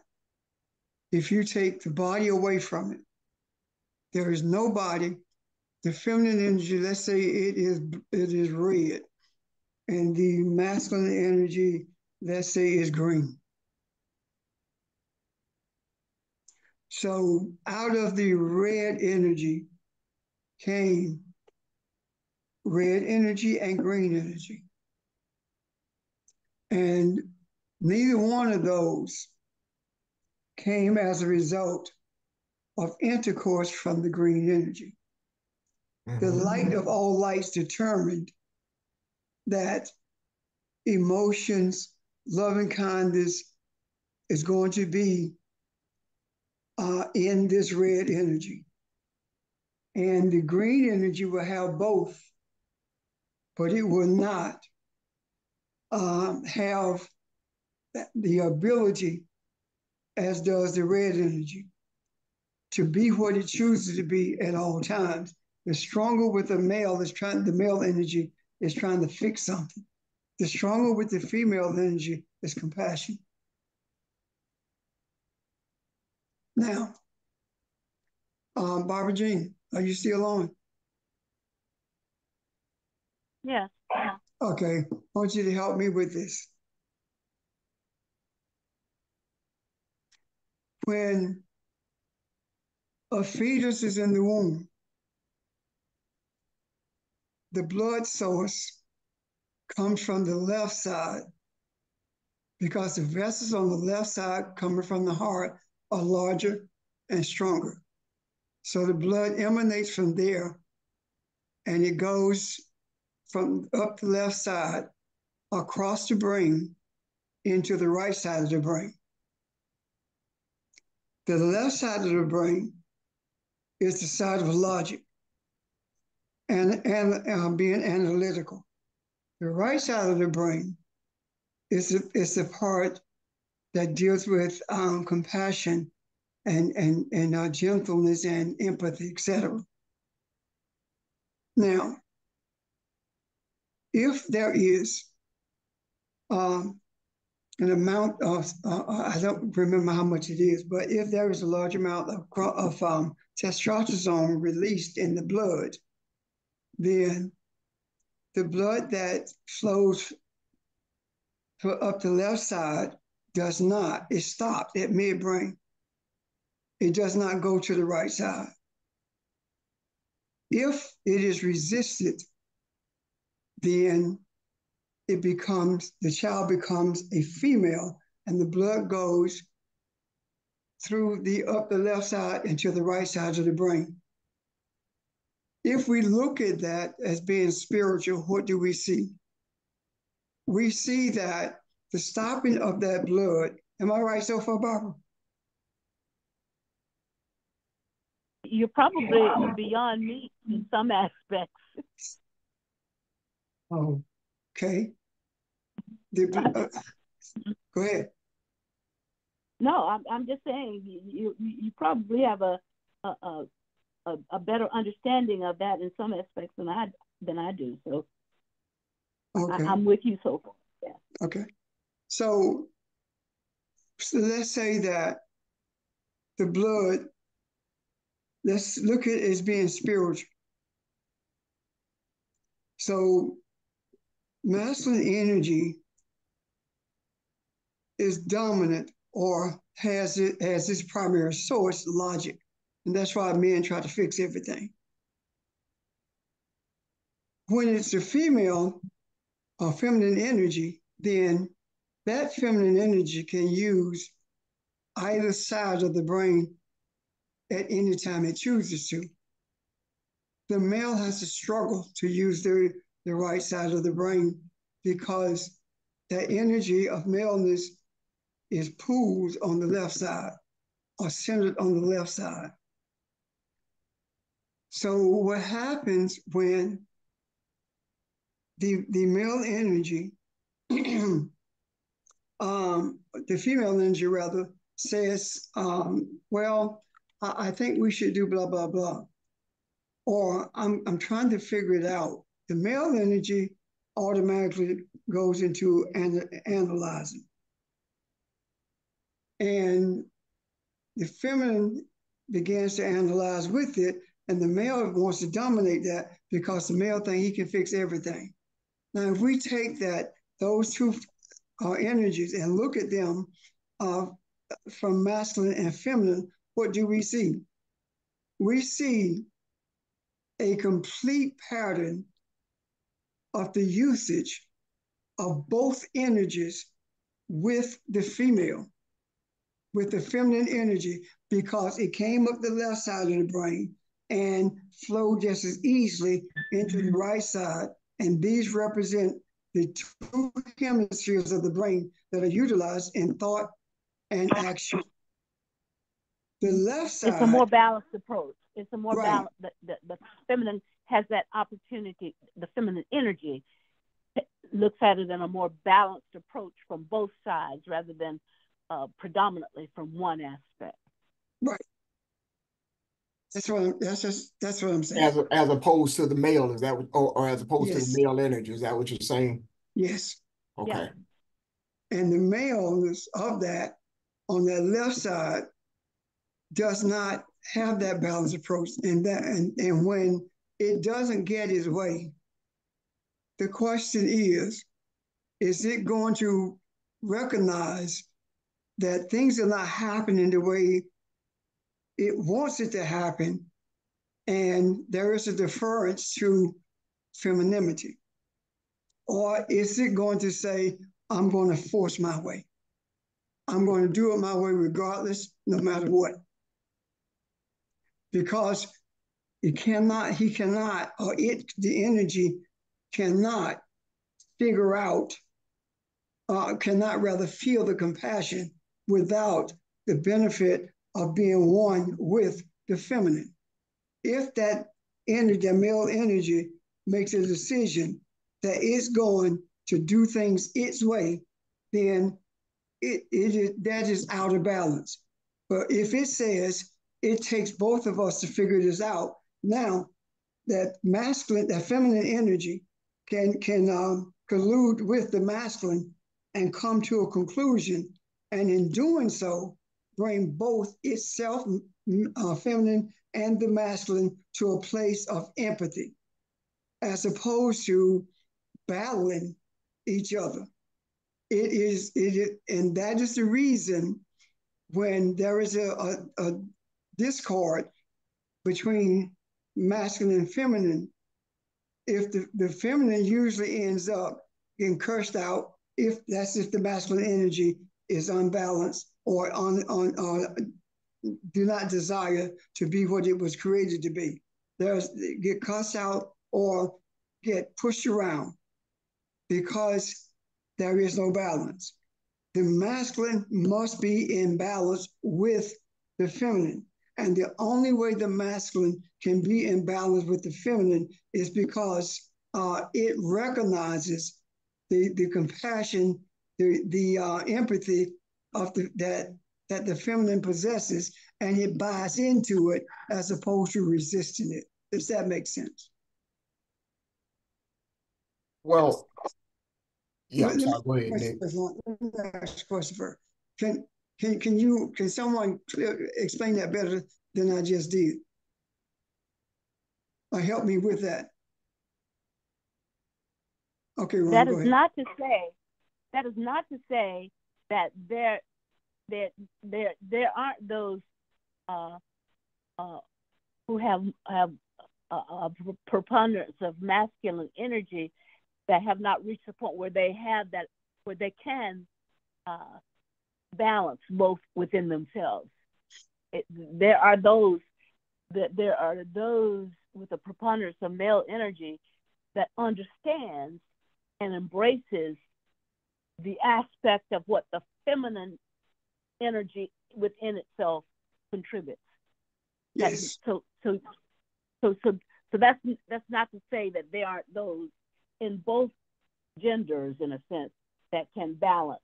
S2: if you take the body away from it, there is no body. The feminine energy, let's say it is red, and the masculine energy, let's say, is green. So out of the red energy came red energy and green energy. And neither one of those came as a result of intercourse from the green energy. The light of all lights determined that emotions, loving kindness is going to be in this red energy. And the green energy will have both, but it will not have the ability, as does the red energy, to be what it chooses to be at all times. The stronger with the male the male energy is trying to fix something. The stronger with the female energy is compassion. Now, Barbara Jean, are you still on?
S3: Yes.
S2: Okay, I want you to help me with this. When a fetus is in the womb, the blood source comes from the left side because the vessels on the left side coming from the heart are larger and stronger. So the blood emanates from there and it goes from up the left side across the brain into the right side of the brain. The left side of the brain is the side of logic and being analytical. The right side of the brain is the part that deals with compassion and gentleness and empathy, etc. Now, if there is an amount of, I don't remember how much it is, but if there is a large amount of testosterone released in the blood, then the blood that flows up the left side does not, it stops at midbrain. It does not go to the right side. If it is resisted, then the child becomes a female, and the blood goes through up the left side into the right side of the brain. If we look at that as being spiritual, what do we see? We see that the stopping of that blood, am I right so far, Barbara?
S3: You're probably beyond me in some aspects.
S2: Oh, okay. Go ahead.
S3: No, I'm just saying you probably have a better understanding of that in some aspects than I do. So okay. I'm with you so far. Yeah.
S2: Okay. So let's say that the blood, let's look at it as being spiritual. So masculine energy is dominant or has it as its primary source, logic. And that's why men try to fix everything. When it's a female or feminine energy, then that feminine energy can use either side of the brain at any time it chooses to. The male has to struggle to use the right side of the brain because that energy of maleness is pooled on the left side or centered on the left side. So what happens when the male energy, the female energy rather, says, well, I think we should do blah, blah, blah. Or I'm trying to figure it out. The male energy automatically goes into analyzing. And the feminine begins to analyze with it, and the male wants to dominate that because the male thinks he can fix everything. Now, if we take those two energies and look at them from masculine and feminine, what do we see? We see a complete pattern of the usage of both energies with the female, with the feminine energy, because it came up the left side of the brain and flowed just as easily into the right side. And these represent the two hemispheres of the brain that are utilized in thought and action. The left side.
S3: It's a more balanced approach. It's a more balanced, the feminine has that opportunity, the feminine energy looks at it in a more balanced approach from both sides rather than predominantly from one aspect.
S2: Right. That's what I'm saying.
S1: As opposed to the male, is that what, or as opposed to the male energy, is that what you're saying?
S2: Yes.
S1: Okay.
S3: Yeah.
S2: And the males of that on that left side does not have that balanced approach, and when it doesn't get his way, the question is it going to recognize that things are not happening the way it wants it to happen, and there is a deference to femininity? Or is it going to say, I'm going to force my way? I'm going to do it my way regardless, no matter what. Because the energy cannot figure out, cannot rather feel the compassion without the benefit of being one with the feminine. If that energy, that male energy, makes a decision that it's going to do things its way, then that is out of balance. But if it says it takes both of us to figure this out, now that feminine energy can collude with the masculine and come to a conclusion, and in doing so, bring both itself, feminine, and the masculine to a place of empathy, as opposed to battling each other. And that is the reason when there is a discord between masculine and feminine, if the feminine usually ends up getting cursed out if the masculine energy is unbalanced or do not desire to be what it was created to be. There's get cussed out or get pushed around because there is no balance. The masculine must be in balance with the feminine. And the only way the masculine can be in balance with the feminine is because it recognizes the compassion, the empathy of that the feminine possesses, and it buys into it as opposed to resisting it. Does that make sense?
S1: Well, yeah,
S2: Let
S1: I'm
S2: me
S1: sorry. Go ahead, Nick.
S2: ask a question first. Can someone explain that better than I just did? Or help me with that? Okay, Ron,
S3: That
S2: go
S3: is
S2: ahead.
S3: not to say that there aren't those who have a preponderance of masculine energy that have not reached the point where they have that, where they can balance both within themselves. There are those with a preponderance of male energy that understands and embraces the aspect of what the feminine energy within itself contributes.
S2: Yes.
S3: So that's not to say that there aren't those in both genders, in a sense, that can balance,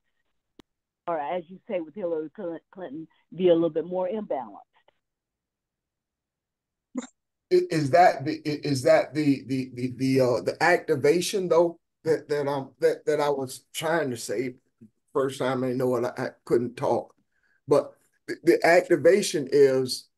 S3: or as you say with Hillary Clinton, be a little bit more imbalanced.
S1: Is that the activation though that I was trying to say first time I know it, I couldn't talk, but the activation is,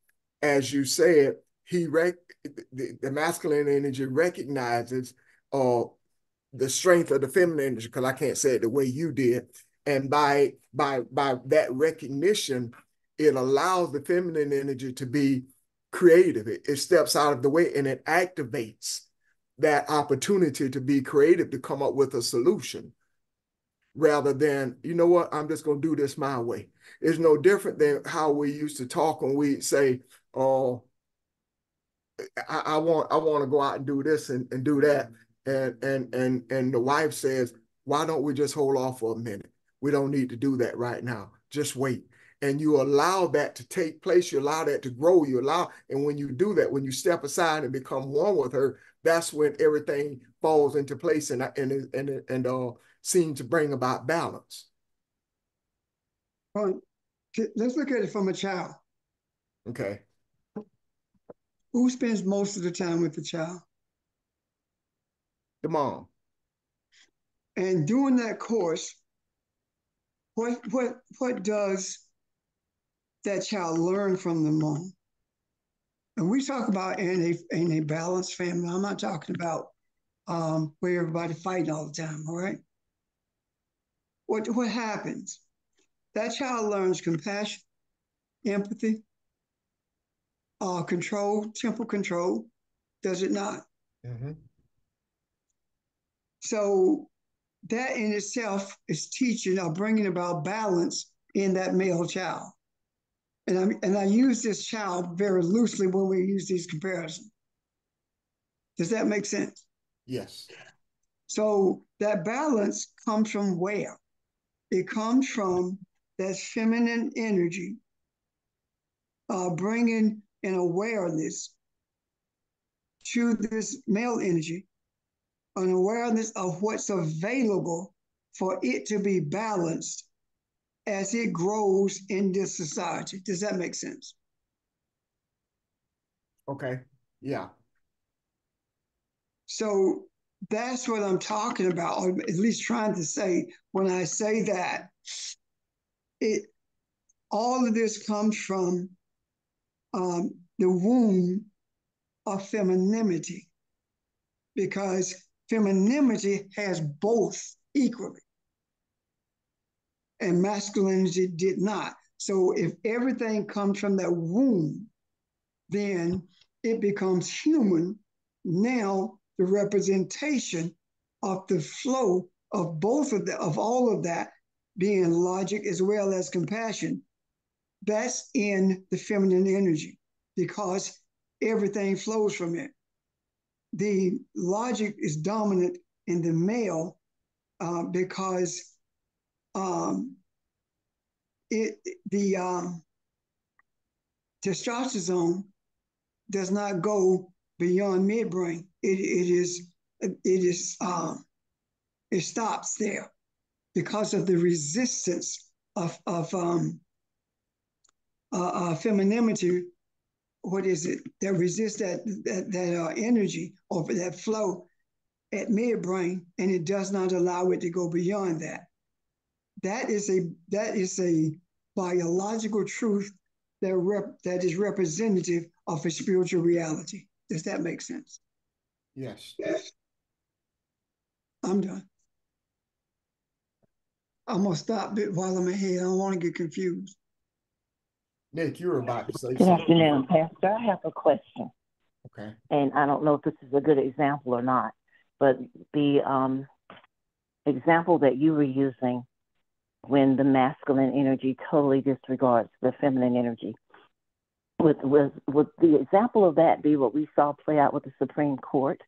S1: as you said, the masculine energy recognizes the strength of the feminine energy, because I can't say it the way you did, and by that recognition, it allows the feminine energy to be creative. It steps out of the way and it activates that opportunity to be creative, to come up with a solution, rather than, you know what, I'm just going to do this my way. It's no different than how we used to talk when we say, oh, I want to go out and do this and do that. And the wife says, why don't we just hold off for a minute? We don't need to do that right now. Just wait. And you allow that to take place. You allow that to grow. And when you do that, when you step aside and become one with her, that's when everything falls into place and seems to bring about balance.
S2: Let's look at it from a child.
S1: Okay.
S2: Who spends most of the time with the child?
S1: The mom.
S2: And during that course, what does that child learn from the mom? And we talk about in a balanced family. I'm not talking about where everybody fighting all the time. All right. What happens? That child learns compassion, empathy, control, temper control. Does it not?
S1: Mm-hmm.
S2: So that in itself is teaching or bringing about balance in that male child. And I use this child very loosely when we use these comparisons. Does that make sense?
S1: Yes.
S2: So that balance comes from where? It comes from that feminine energy, bringing an awareness to this male energy, an awareness of what's available for it to be balanced as it grows in this society. Does that make sense?
S1: Okay. Yeah.
S2: So that's what I'm talking about, or at least trying to say when I say that. All of this comes from the womb of femininity, because femininity has both equally, and masculinity did not. So if everything comes from that womb, then it becomes human. Now the representation of the flow of both of all of that being logic as well as compassion, that's in the feminine energy because everything flows from it. The logic is dominant in the male because the testosterone does not go beyond midbrain. It stops there because of the resistance of femininity. What is it that resists that energy or that flow at midbrain, and it does not allow it to go beyond that. That is a biological truth that is representative of a spiritual reality. Does that make sense?
S1: Yes.
S2: I'm done. I'm gonna stop while I'm ahead. I don't want to get confused.
S1: Nick, you were about to say
S7: Good
S1: something.
S7: afternoon, Pastor. I have a question.
S1: Okay.
S7: And I don't know if this is a good example or not, but the example that you were using when the masculine energy totally disregards the feminine energy, would the example of that be what we saw play out with the Supreme Court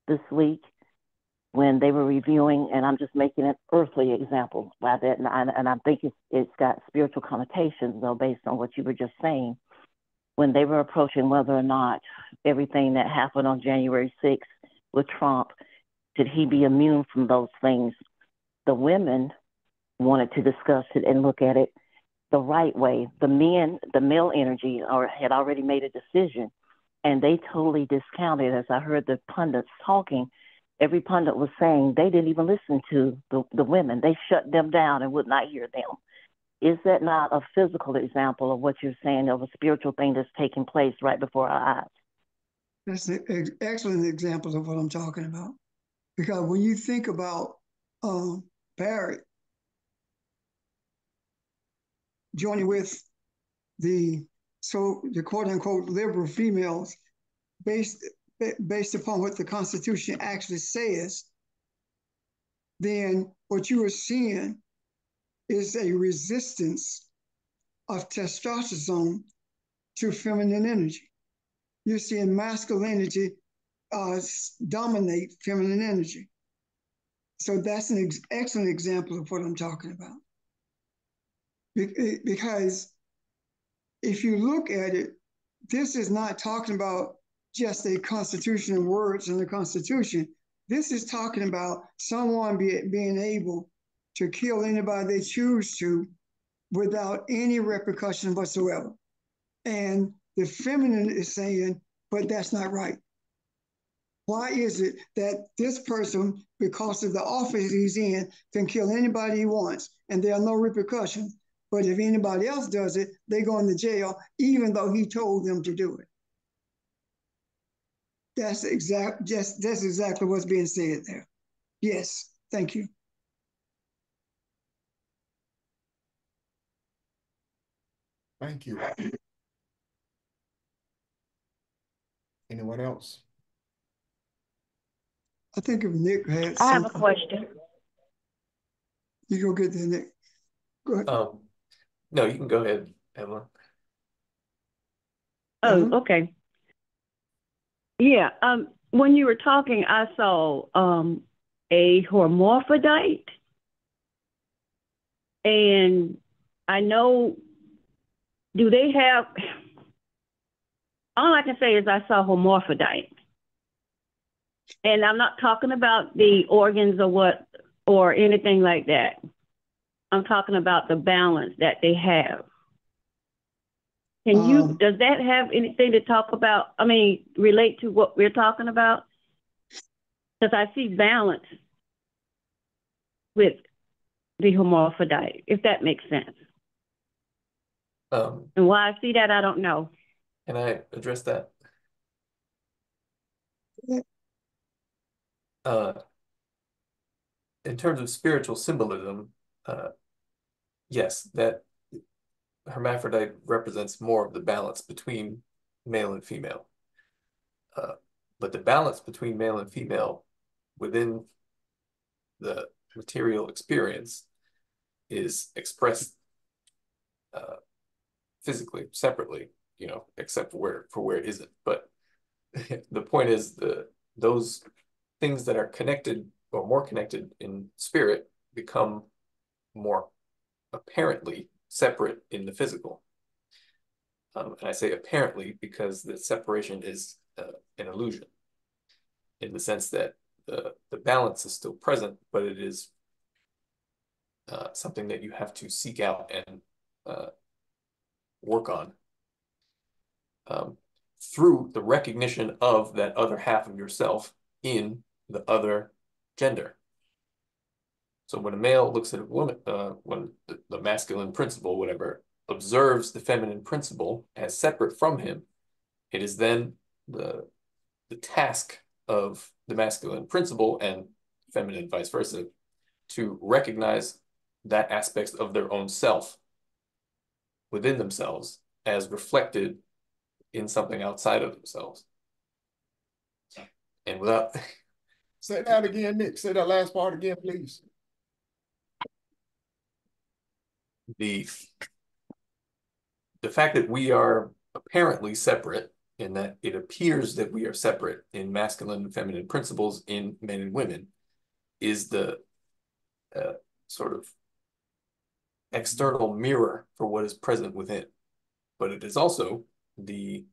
S7: this week when they were reviewing, and I'm just making an earthly example by that, and I think it's got spiritual connotations, though, based on what you were just saying, when they were approaching whether or not everything that happened on January 6th with Trump, should he be immune from those things? The women wanted to discuss it and look at it the right way. The male energy had already made a decision, and they totally discounted. As I heard the pundits talking, every pundit was saying they didn't even listen to the women. They shut them down and would not hear them. Is that not a physical example of what you're saying, of a spiritual thing that's taking place right before our eyes?
S2: That's an excellent example of what I'm talking about. Because when you think about Barrett joining with the quote unquote liberal females based upon what the Constitution actually says, then what you are seeing is a resistance of testosterone to feminine energy. You're seeing masculinity dominate feminine energy. So that's an excellent example of what I'm talking about. Because if you look at it, this is not talking about just a constitution and words in the Constitution. This is talking about someone being able to kill anybody they choose to without any repercussion whatsoever. And the feminine is saying, but that's not right. Why is it that this person, because of the office he's in, can kill anybody he wants and there are no repercussions? But if anybody else does it, they go into jail, even though he told them to do it. That's exactly what's being said there. Yes, thank you.
S1: Thank you. Anyone else?
S2: I think if Nick had
S7: I have a
S2: something.
S7: question.
S2: You go get there, Nick. Go ahead.
S4: No, you can go ahead, Evelyn.
S2: Evelyn?
S3: Oh, okay. Yeah. When you were talking, I saw a hermaphrodite, and I know. Do they have? All I can say is I saw hermaphrodite, and I'm not talking about the organs or anything like that. I'm talking about the balance that they have. Does that have anything to talk about? I mean, relate to what we're talking about? Because I see balance with the hermaphrodite, if that makes sense. And why I see that, I don't know.
S4: Can I address that? In terms of spiritual symbolism, yes, that hermaphrodite represents more of the balance between male and female. But the balance between male and female within the material experience is expressed physically, separately, you know, except for where it isn't. But the point is those things that are connected or more connected in spirit become more apparently separate in the physical. And I say apparently because the separation is an illusion, in the sense that the balance is still present, but it is something that you have to seek out and work on through the recognition of that other half of yourself in the other gender. So when a male looks at a woman, when the masculine principle, whatever, observes the feminine principle as separate from him, it is then the task of the masculine principle and feminine vice versa to recognize that aspects of their own self within themselves as reflected in something outside of themselves. And without
S1: Say that again, Nick. Say that last part again, please.
S4: the fact that we are apparently separate, in that it appears that we are separate in masculine and feminine principles in men and women, is the sort of external mirror for what is present within. But it is also the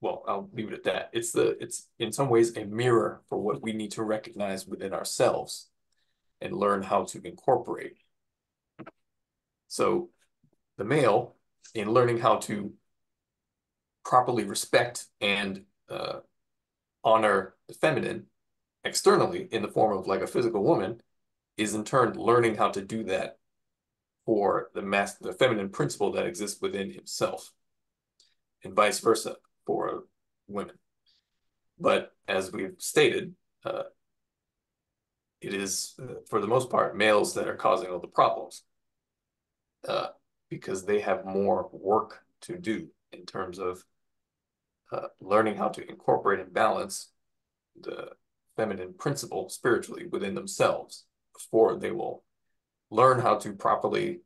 S4: well, I'll leave it at that. It's in some ways a mirror for what we need to recognize within ourselves and learn how to incorporate. So the male, in learning how to properly respect and honor the feminine externally in the form of like a physical woman, is in turn learning how to do that for the feminine principle that exists within himself, and vice versa for women. But as we've stated, it is, for the most part, males that are causing all the problems because they have more work to do in terms of learning how to incorporate and balance the feminine principle spiritually within themselves before they will learn how to properly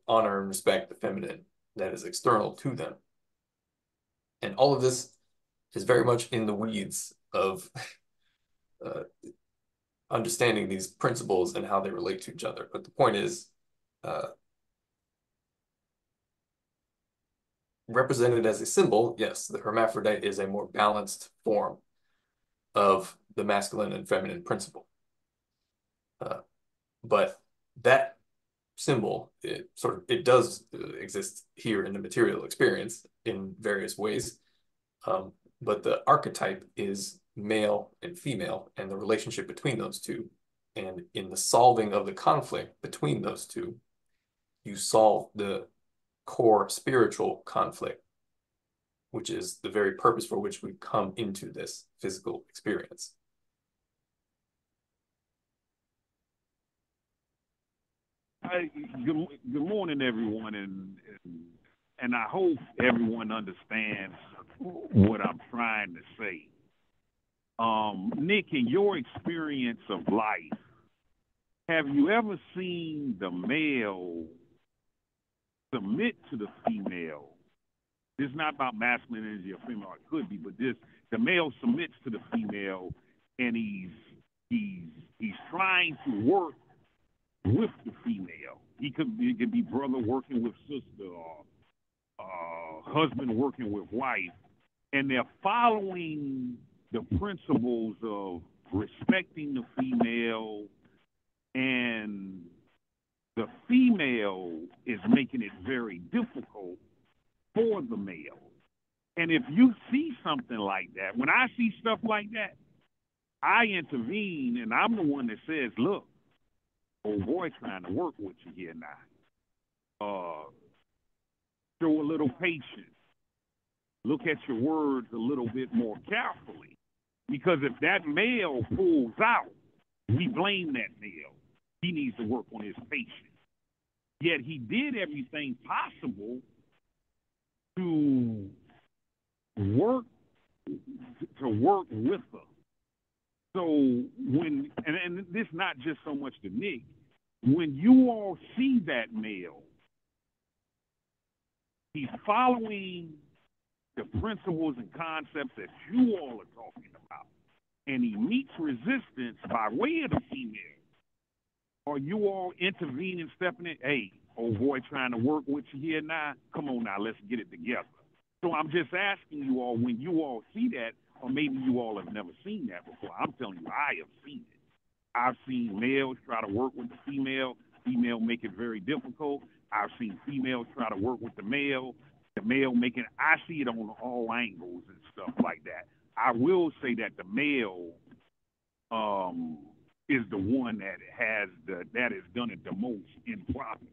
S4: honor and respect the feminine that is external to them. And all of this is very much in the weeds of understanding these principles and how they relate to each other. But the point is, represented as a symbol, yes, the hermaphrodite is a more balanced form of the masculine and feminine principle. But that symbol, it does exist here in the material experience in various ways. But the archetype is male and female and the relationship between those two. And in the solving of the conflict between those two, you solve the core spiritual conflict, which is the very purpose for which we come into this physical experience.
S6: Good morning, everyone, and I hope everyone understands what I'm trying to say. Nick, in your experience of life, have you ever seen the male submit to the female? This is not about masculine energy or female, it could be, but the male submits to the female, and he's trying to work with the female. It could be brother working with sister, or husband working with wife, and they're following the principles of respecting the female, and the female is making it very difficult for the male. And if you see something like that, when I see stuff like that, I intervene, and I'm the one that says, look, old boy trying to work with you here now. Show a little patience. Look at your words a little bit more carefully. Because if that male pulls out, we blame that male. He needs to work on his patience. Yet he did everything possible to work with her. So and this not just so much to Nick, when you all see that male, he's following the principles and concepts that you all are talking about, and he meets resistance by way of the female. Are you all intervening, stepping in? Hey, old boy trying to work with you here now? Come on now, let's get it together. So I'm just asking you all, when you all see that, or maybe you all have never seen that before. I'm telling you, I have seen it. I've seen males try to work with the female make it very difficult. I've seen females try to work with the male make it, I see it on all angles and stuff like that. I will say that the male is the one that has done it the most improperly.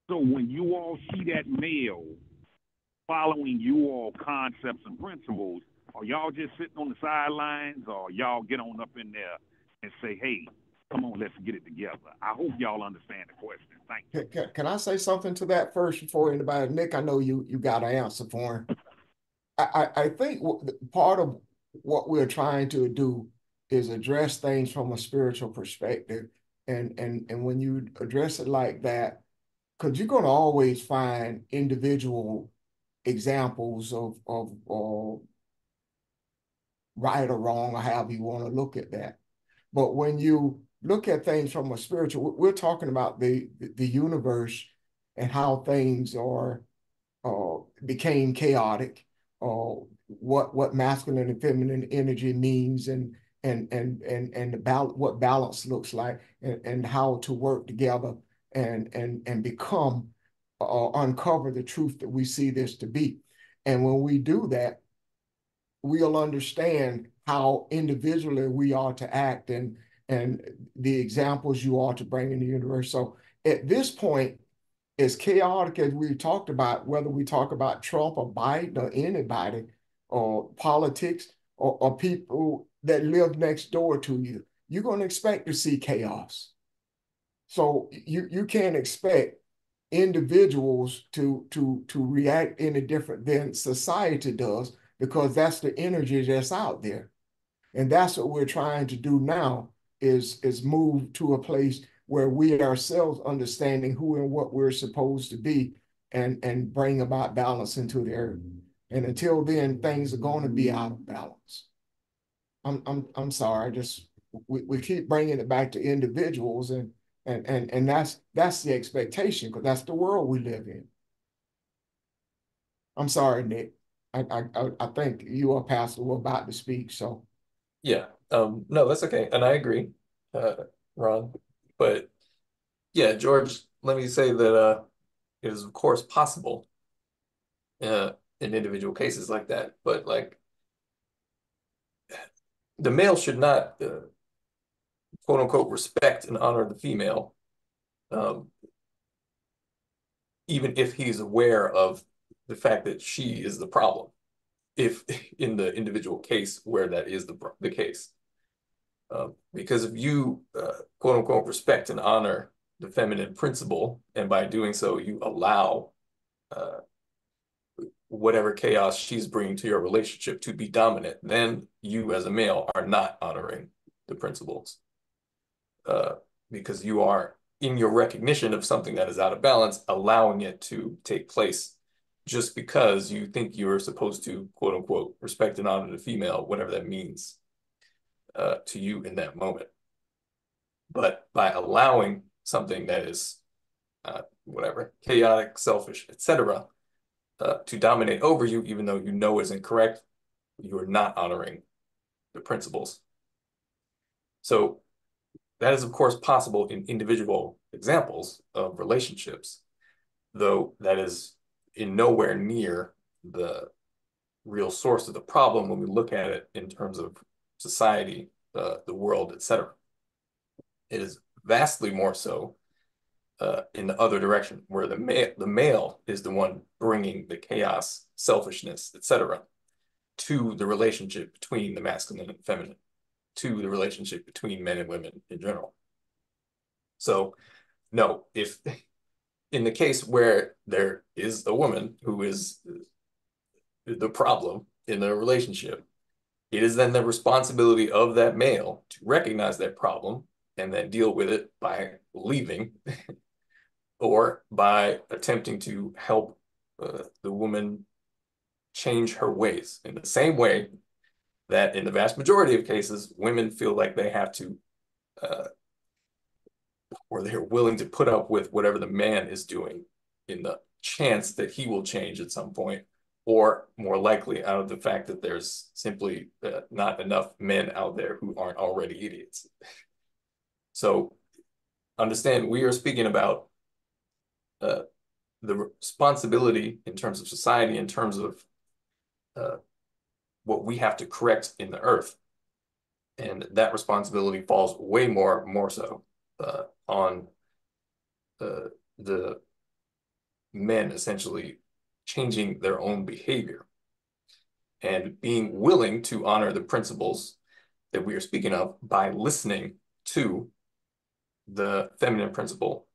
S6: So when you all see that male following you all concepts and principles, are y'all just sitting on the sidelines, or y'all get on up in there and say, hey, come on, let's get it together? I hope y'all understand the question. Thank you.
S1: Can I say something to that first before anybody? Nick, I know you got an answer for him. I think part of what we're trying to do is address things from a spiritual perspective. And when you address it like that, because you're going to always find individual examples of right or wrong, or however you want to look at that. But when you look at things from a spiritual, we're talking about the universe and how things are became chaotic, what masculine and feminine energy means, and what balance looks like, and how to work together and become uncover the truth that we see this to be. And when we do that, we'll understand how individually we are to act, and the examples you are to bring in the universe. So at this point, as chaotic as we talked about, whether we talk about Trump or Biden or anybody, or politics, or people that live next door to you, you're going to expect to see chaos. So you can't expect individuals to react any different than society does, because that's the energy that's out there. And that's what we're trying to do now, is move to a place where we ourselves understanding who and what we're supposed to be, and bring about balance into the earth. And until then, things are going to be out of balance. I'm sorry, we keep bringing it back to individuals, and that's the expectation, because that's the world we live in. I'm sorry, Nick. I think you or Pastor were about to speak, so.
S4: Yeah, no, that's okay. And I agree, Ron. But yeah, George, let me say that it is of course possible in individual cases like that, but like the male should not quote unquote respect and honor the female, even if he's aware of the fact that she is the problem, if in the individual case where that is the case. Because if you quote unquote respect and honor the feminine principle, and by doing so you allow whatever chaos she's bringing to your relationship to be dominant, then you as a male are not honoring the principles, because you are, in your recognition of something that is out of balance, allowing it to take place just because you think you're supposed to quote unquote respect and honor the female, whatever that means to you in that moment. But by allowing something that is whatever, chaotic, selfish, etc., to dominate over you, even though you know is incorrect, you are not honoring the principles. So that is, of course, possible in individual examples of relationships, though that is in nowhere near the real source of the problem when we look at it in terms of society, the world, etc. It is vastly more so in the other direction, where the male is the one bringing the chaos, selfishness, etc., to the relationship between the masculine and feminine, to the relationship between men and women in general. So, no, if in the case where there is a woman who is the problem in the relationship, it is then the responsibility of that male to recognize that problem and then deal with it by leaving or by attempting to help the woman change her ways in the same way that in the vast majority of cases, women feel like they have to, or they're willing to put up with whatever the man is doing in the chance that he will change at some point, or more likely out of the fact that there's simply not enough men out there who aren't already idiots. So understand, we are speaking about the responsibility in terms of society, in terms of what we have to correct in the earth. And that responsibility falls way more so on the men essentially changing their own behavior and being willing to honor the principles that we are speaking of by listening to the feminine principle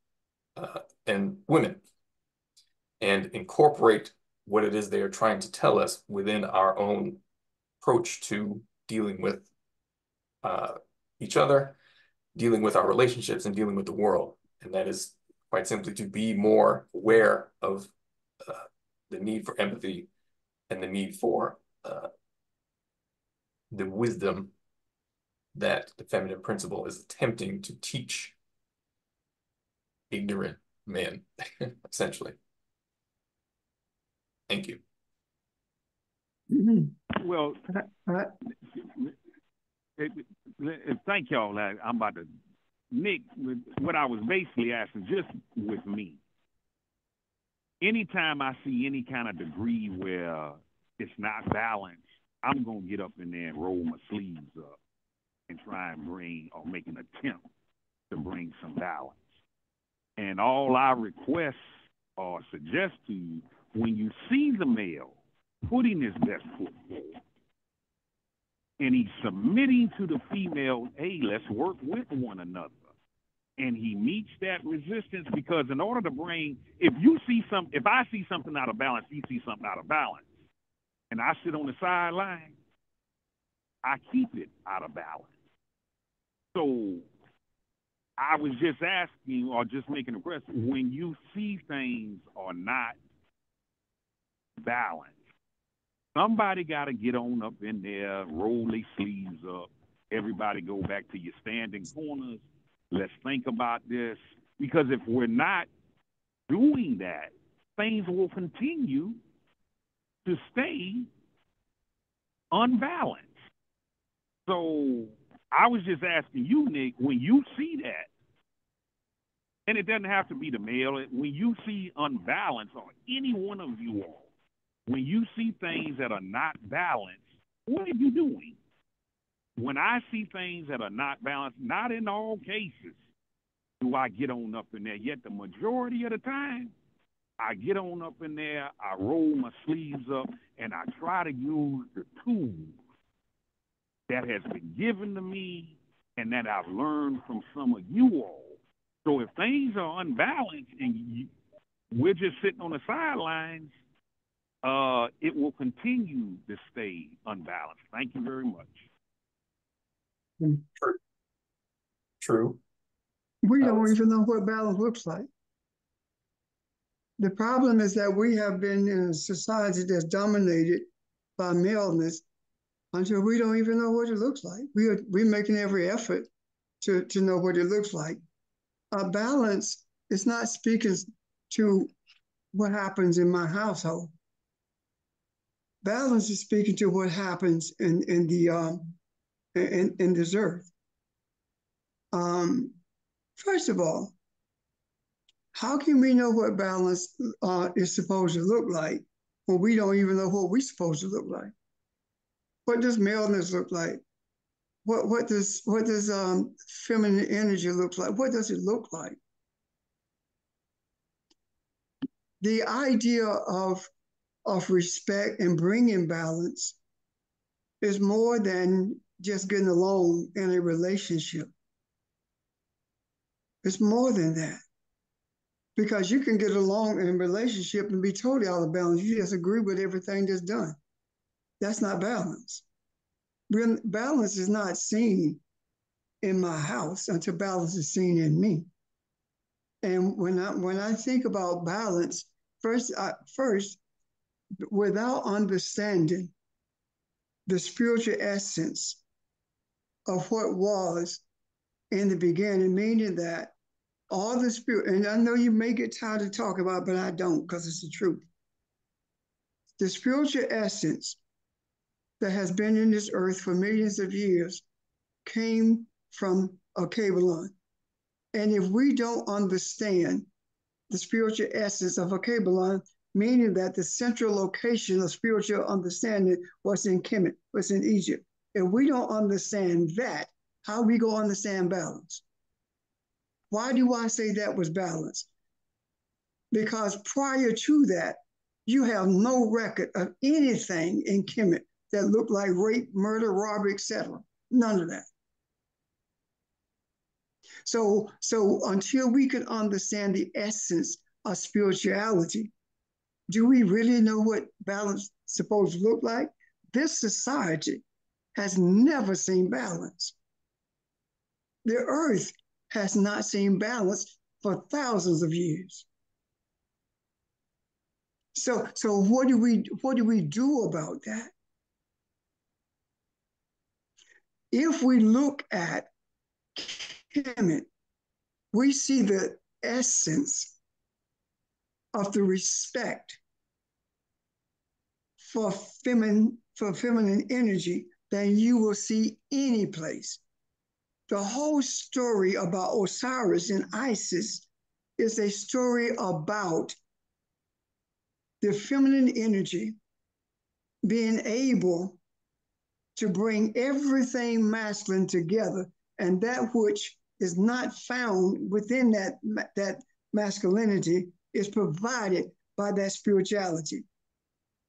S4: and women and incorporate what it is they are trying to tell us within our own approach to dealing with each other, dealing with our relationships, and dealing with the world. And that is quite simply to be more aware of the need for empathy and the need for the wisdom that the feminine principle is attempting to teach ignorant men, essentially. Thank you.
S6: Well, thank y'all. I'm about to, Nick, what I was basically asking, just with me, anytime I see any kind of degree where it's not balanced, I'm going to get up in there and roll my sleeves up and try and bring or make an attempt to bring some balance. And all I request or suggest to you, when you see the male putting his best foot forward and he's submitting to the female, hey, let's work with one another, and he meets that resistance, because in order to bring, if I see something out of balance, you see something out of balance, and I sit on the sideline, I keep it out of balance. So I was just asking, or just making a question, when you see things are not balanced, somebody got to get on up in there, roll their sleeves up. Everybody go back to your standing corners. Let's think about this. Because if we're not doing that, things will continue to stay unbalanced. So I was just asking you, Nick, when you see that, and it doesn't have to be the male, when you see unbalance, or any one of you all, when you see things that are not balanced, what are you doing? When I see things that are not balanced, not in all cases do I get on up in there, yet the majority of the time, I get on up in there, I roll my sleeves up, and I try to use the tools that has been given to me and that I've learned from some of you all. So if things are unbalanced and we're just sitting on the sidelines, it will continue to stay unbalanced. Thank you very much.
S4: True.
S2: We don't even know what balance looks like. The problem is that we have been in a society that's dominated by maleness until we don't even know what it looks like. We're making every effort to know what it looks like. Balance is not speaking to what happens in my household. Balance is speaking to what happens in this earth. First of all, how can we know what balance is supposed to look like when we don't even know what we're supposed to look like? What does maleness look like? What does feminine energy look like? What does it look like? The idea of respect and bringing balance is more than just getting along in a relationship. It's more than that. Because you can get along in a relationship and be totally out of balance. You just agree with everything that's done. That's not balance. balance is not seen in my house until balance is seen in me. And when I think about balance, first, without understanding the spiritual essence of what was in the beginning, meaning that all the spirit, and I know you may get tired of talking about it, but I don't, because it's the truth. The spiritual essence that has been in this earth for millions of years came from Akebalon. And if we don't understand the spiritual essence of Akebalon, meaning that the central location of spiritual understanding was in Kemet, was in Egypt. If we don't understand that, how we go understand balance? Why do I say that was balance? Because prior to that, you have no record of anything in Kemet that looked like rape, murder, robbery, etc. None of that. So until we can understand the essence of spirituality, do we really know what balance is supposed to look like? This society has never seen balance. The earth has not seen balance for thousands of years. So what do we do about that? If we look at Kemet, we see the essence of the respect for feminine energy than you will see any place. The whole story about Osiris and Isis is a story about the feminine energy being able to bring everything masculine together, and that which is not found within that masculinity is provided by that spirituality.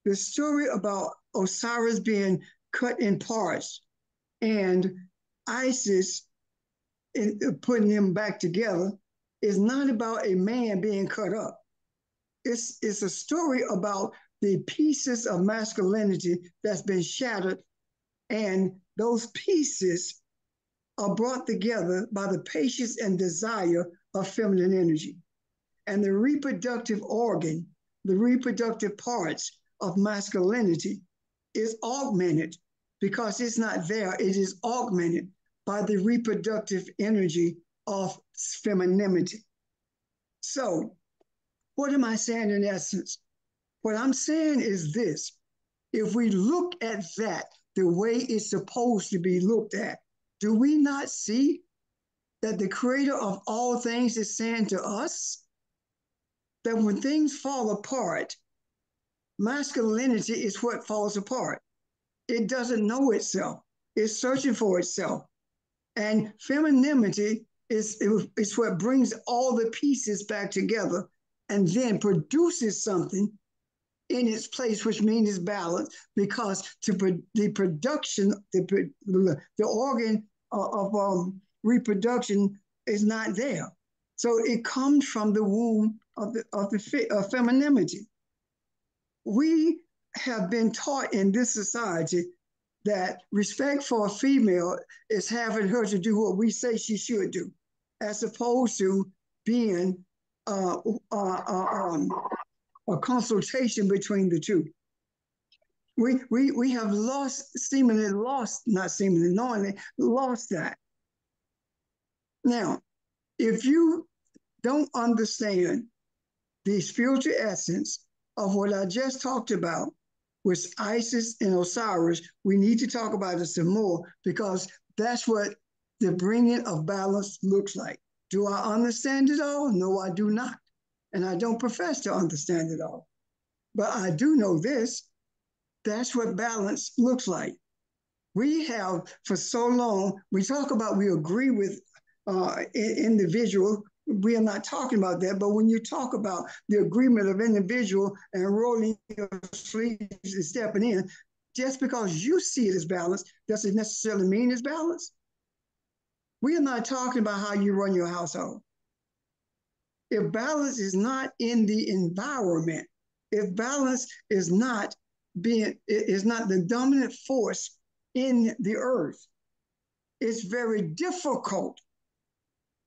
S2: The story about Osiris being cut in parts and Isis putting him back together is not about a man being cut up. It's a story about the pieces of masculinity that's been shattered, and those pieces are brought together by the patience and desire of feminine energy. And the reproductive organ, the reproductive parts of masculinity is augmented because it's not there. It is augmented by the reproductive energy of femininity. So what am I saying in essence? What I'm saying is this: if we look at that the way it's supposed to be looked at, do we not see that the creator of all things is saying to us that when things fall apart, masculinity is what falls apart. It doesn't know itself. It's searching for itself. And femininity is what brings all the pieces back together and then produces something in its place, which means it's balanced, because the production, the organ of reproduction is not there. So it comes from the womb of femininity. We have been taught in this society that respect for a female is having her to do what we say she should do, as opposed to being a consultation between the two. We have knowingly lost that. Now, if you don't understand the spiritual essence of what I just talked about with Isis and Osiris, we need to talk about it some more, because that's what the bringing of balance looks like. Do I understand it all? No, I do not. And I don't profess to understand it all. But I do know this: that's what balance looks like. We have, for so long, we talk about we agree with individual. We are not talking about that, but when you talk about the agreement of individual and rolling your sleeves and stepping in, just because you see it as balanced, doesn't necessarily mean it's balanced. We are not talking about how you run your household. If balance is not in the environment, if balance is not the dominant force in the earth, it's very difficult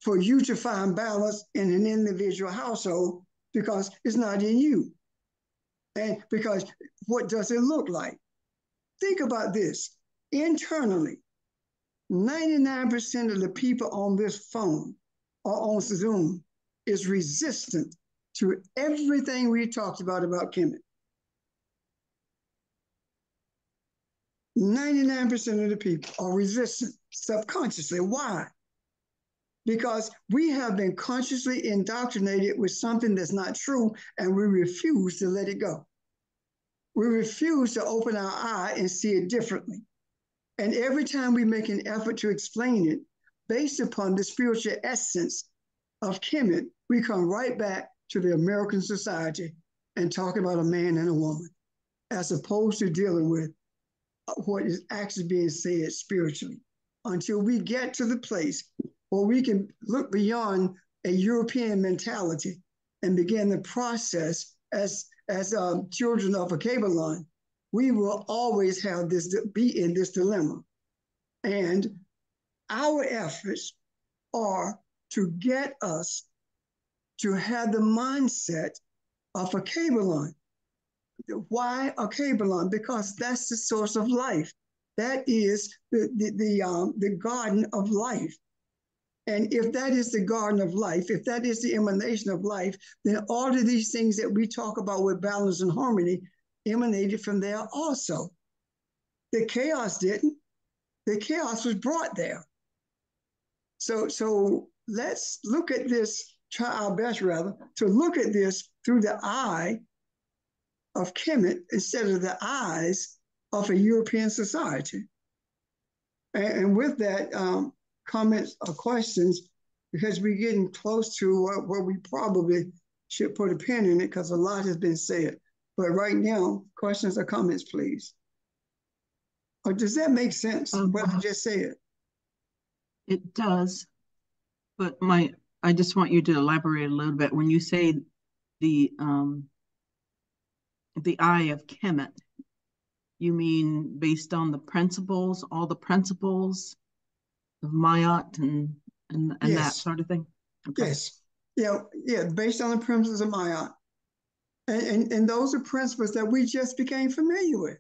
S2: for you to find balance in an individual household because it's not in you. And because what does it look like? Think about this. Internally, 99% of the people on this phone or on Zoom is resistant to everything we talked about Kemet. 99% of the people are resistant subconsciously. Why? Because we have been consciously indoctrinated with something that's not true, and we refuse to let it go. We refuse to open our eye and see it differently. And every time we make an effort to explain it based upon the spiritual essence of Kemet, we come right back to the American society and talk about a man and a woman, as opposed to dealing with what is actually being said spiritually, until we get to the place where we can look beyond a European mentality and begin the process as children of a Kabbalah. We will always have this, be in this dilemma. And our efforts are to get us to have the mindset of a Kabbalah. Why a Kabbalah? Because that's the source of life. That is the garden of life. And if that is the garden of life, if that is the emanation of life, then all of these things that we talk about with balance and harmony emanated from there also. The chaos didn't. The chaos was brought there. So let's look at this, try our best rather, to look at this through the eye of Kemet instead of the eyes of a European society. And with that, comments or questions, because we're getting close to where we probably should put a pin in it because a lot has been said. But right now, questions or comments, please. Or does that make sense, what I just said?
S5: It does, but I just want you to elaborate a little bit. When you say the eye of Kemet, you mean based on the principles, all the principles of Ma'at and yes, that sort of thing?
S2: Okay. Yes. Yeah, based on the principles of Ma'at. And those are principles that we just became familiar with.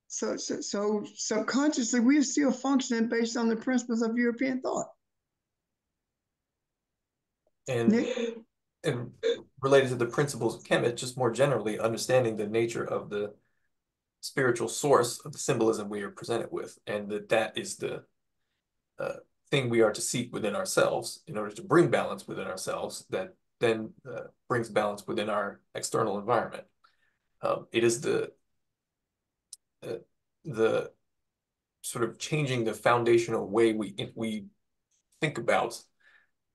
S2: So subconsciously, we're still functioning based on the principles of European thought.
S4: And related to the principles of Kemet, just more generally, understanding the nature of the spiritual source of the symbolism we are presented with, and that is the thing we are to seek within ourselves in order to bring balance within ourselves, that then brings balance within our external environment. It is the sort of changing the foundational way we think about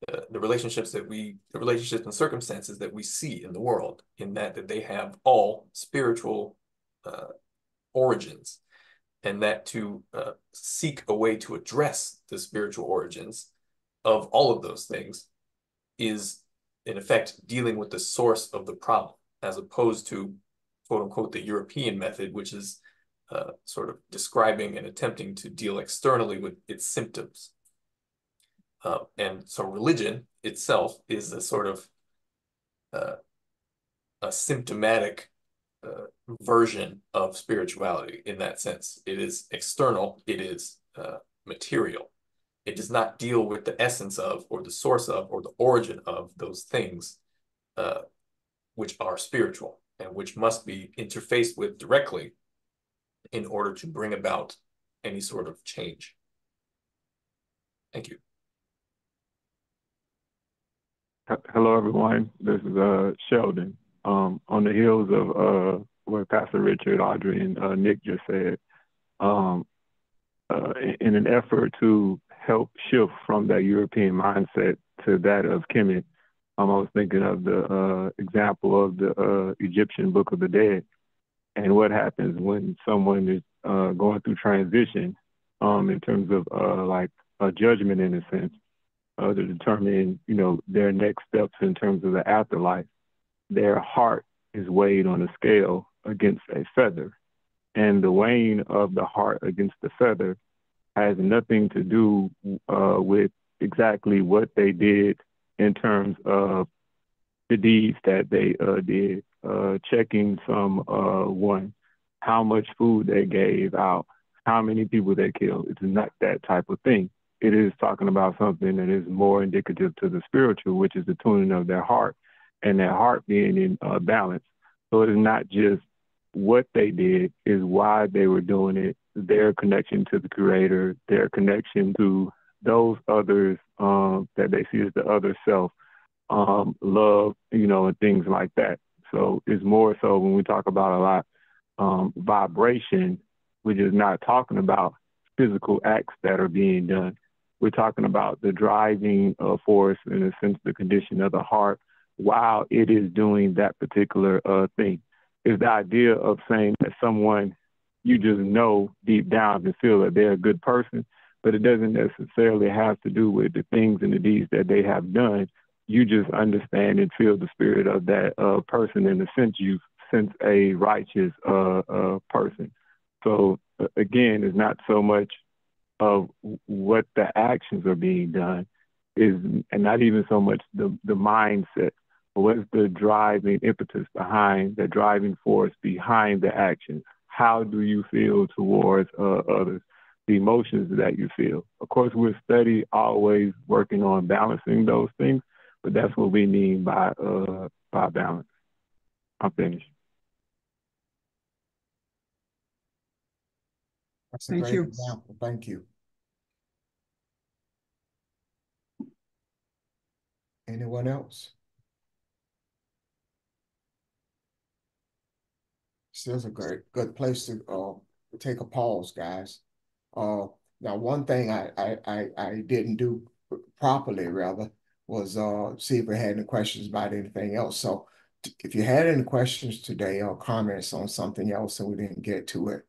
S4: the relationships and circumstances that we see in the world, in that they have all spiritual origins, and that to seek a way to address the spiritual origins of all of those things is, in effect, dealing with the source of the problem, as opposed to, quote unquote, the European method, which is sort of describing and attempting to deal externally with its symptoms. And so religion itself is a sort of a symptomatic version of spirituality in that sense. It is external, it is material. It does not deal with the essence of, or the source of, or the origin of those things which are spiritual and which must be interfaced with directly in order to bring about any sort of change. Thank you.
S8: Hello, everyone. This is Sheldon. On the heels of what Pastor Richard, Audrey, and Nick just said, in an effort to help shift from that European mindset to that of Kemet, I was thinking of the example of the Egyptian Book of the Dead, and what happens when someone is going through transition in terms of like a judgment, in a sense, to determine, their next steps in terms of the afterlife. Their heart is weighed on a scale against a feather. And the weighing of the heart against the feather has nothing to do with exactly what they did in terms of the deeds that they did, checking one, how much food they gave out, how many people they killed. It's not that type of thing. It is talking about something that is more indicative to the spiritual, which is the tuning of their heart and their heart being in balance. So it is not just what they did, is why they were doing it, their connection to the Creator, their connection to those others that they see as the other self, love, and things like that. So it's more so when we talk about a lot vibration, we're just not talking about physical acts that are being done. We're talking about the driving force, in a sense, the condition of the heart while it is doing that particular thing. Is the idea of saying that someone you just know deep down and feel that they're a good person, but it doesn't necessarily have to do with the things and the deeds that they have done. You just understand and feel the spirit of that person in the sense you sense a righteous person. So again, it's not so much of what the actions are being done, and not even so much the mindset, but what's the driving impetus behind, the driving force behind the actions. How do you feel towards others? The emotions that you feel. Of course, we're always working on balancing those things, but that's what we mean by balance. I'm finished.
S1: That's a great example. Thank you. Anyone else? This is a good place to take a pause, guys. Now, one thing I didn't do properly, rather, was see if we had any questions about anything else. So if you had any questions today or comments on something else and we didn't get to it,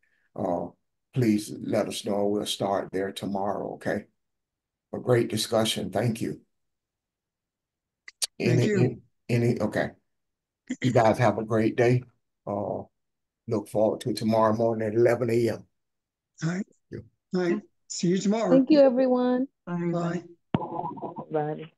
S1: please let us know. We'll start there tomorrow, okay? A great discussion. Thank you.
S2: Thank you.
S1: Okay. You guys have a great day. Look forward to tomorrow morning at 11 a.m.
S2: All right. All right. See you tomorrow.
S3: Thank you, everyone.
S2: Bye.
S7: Bye.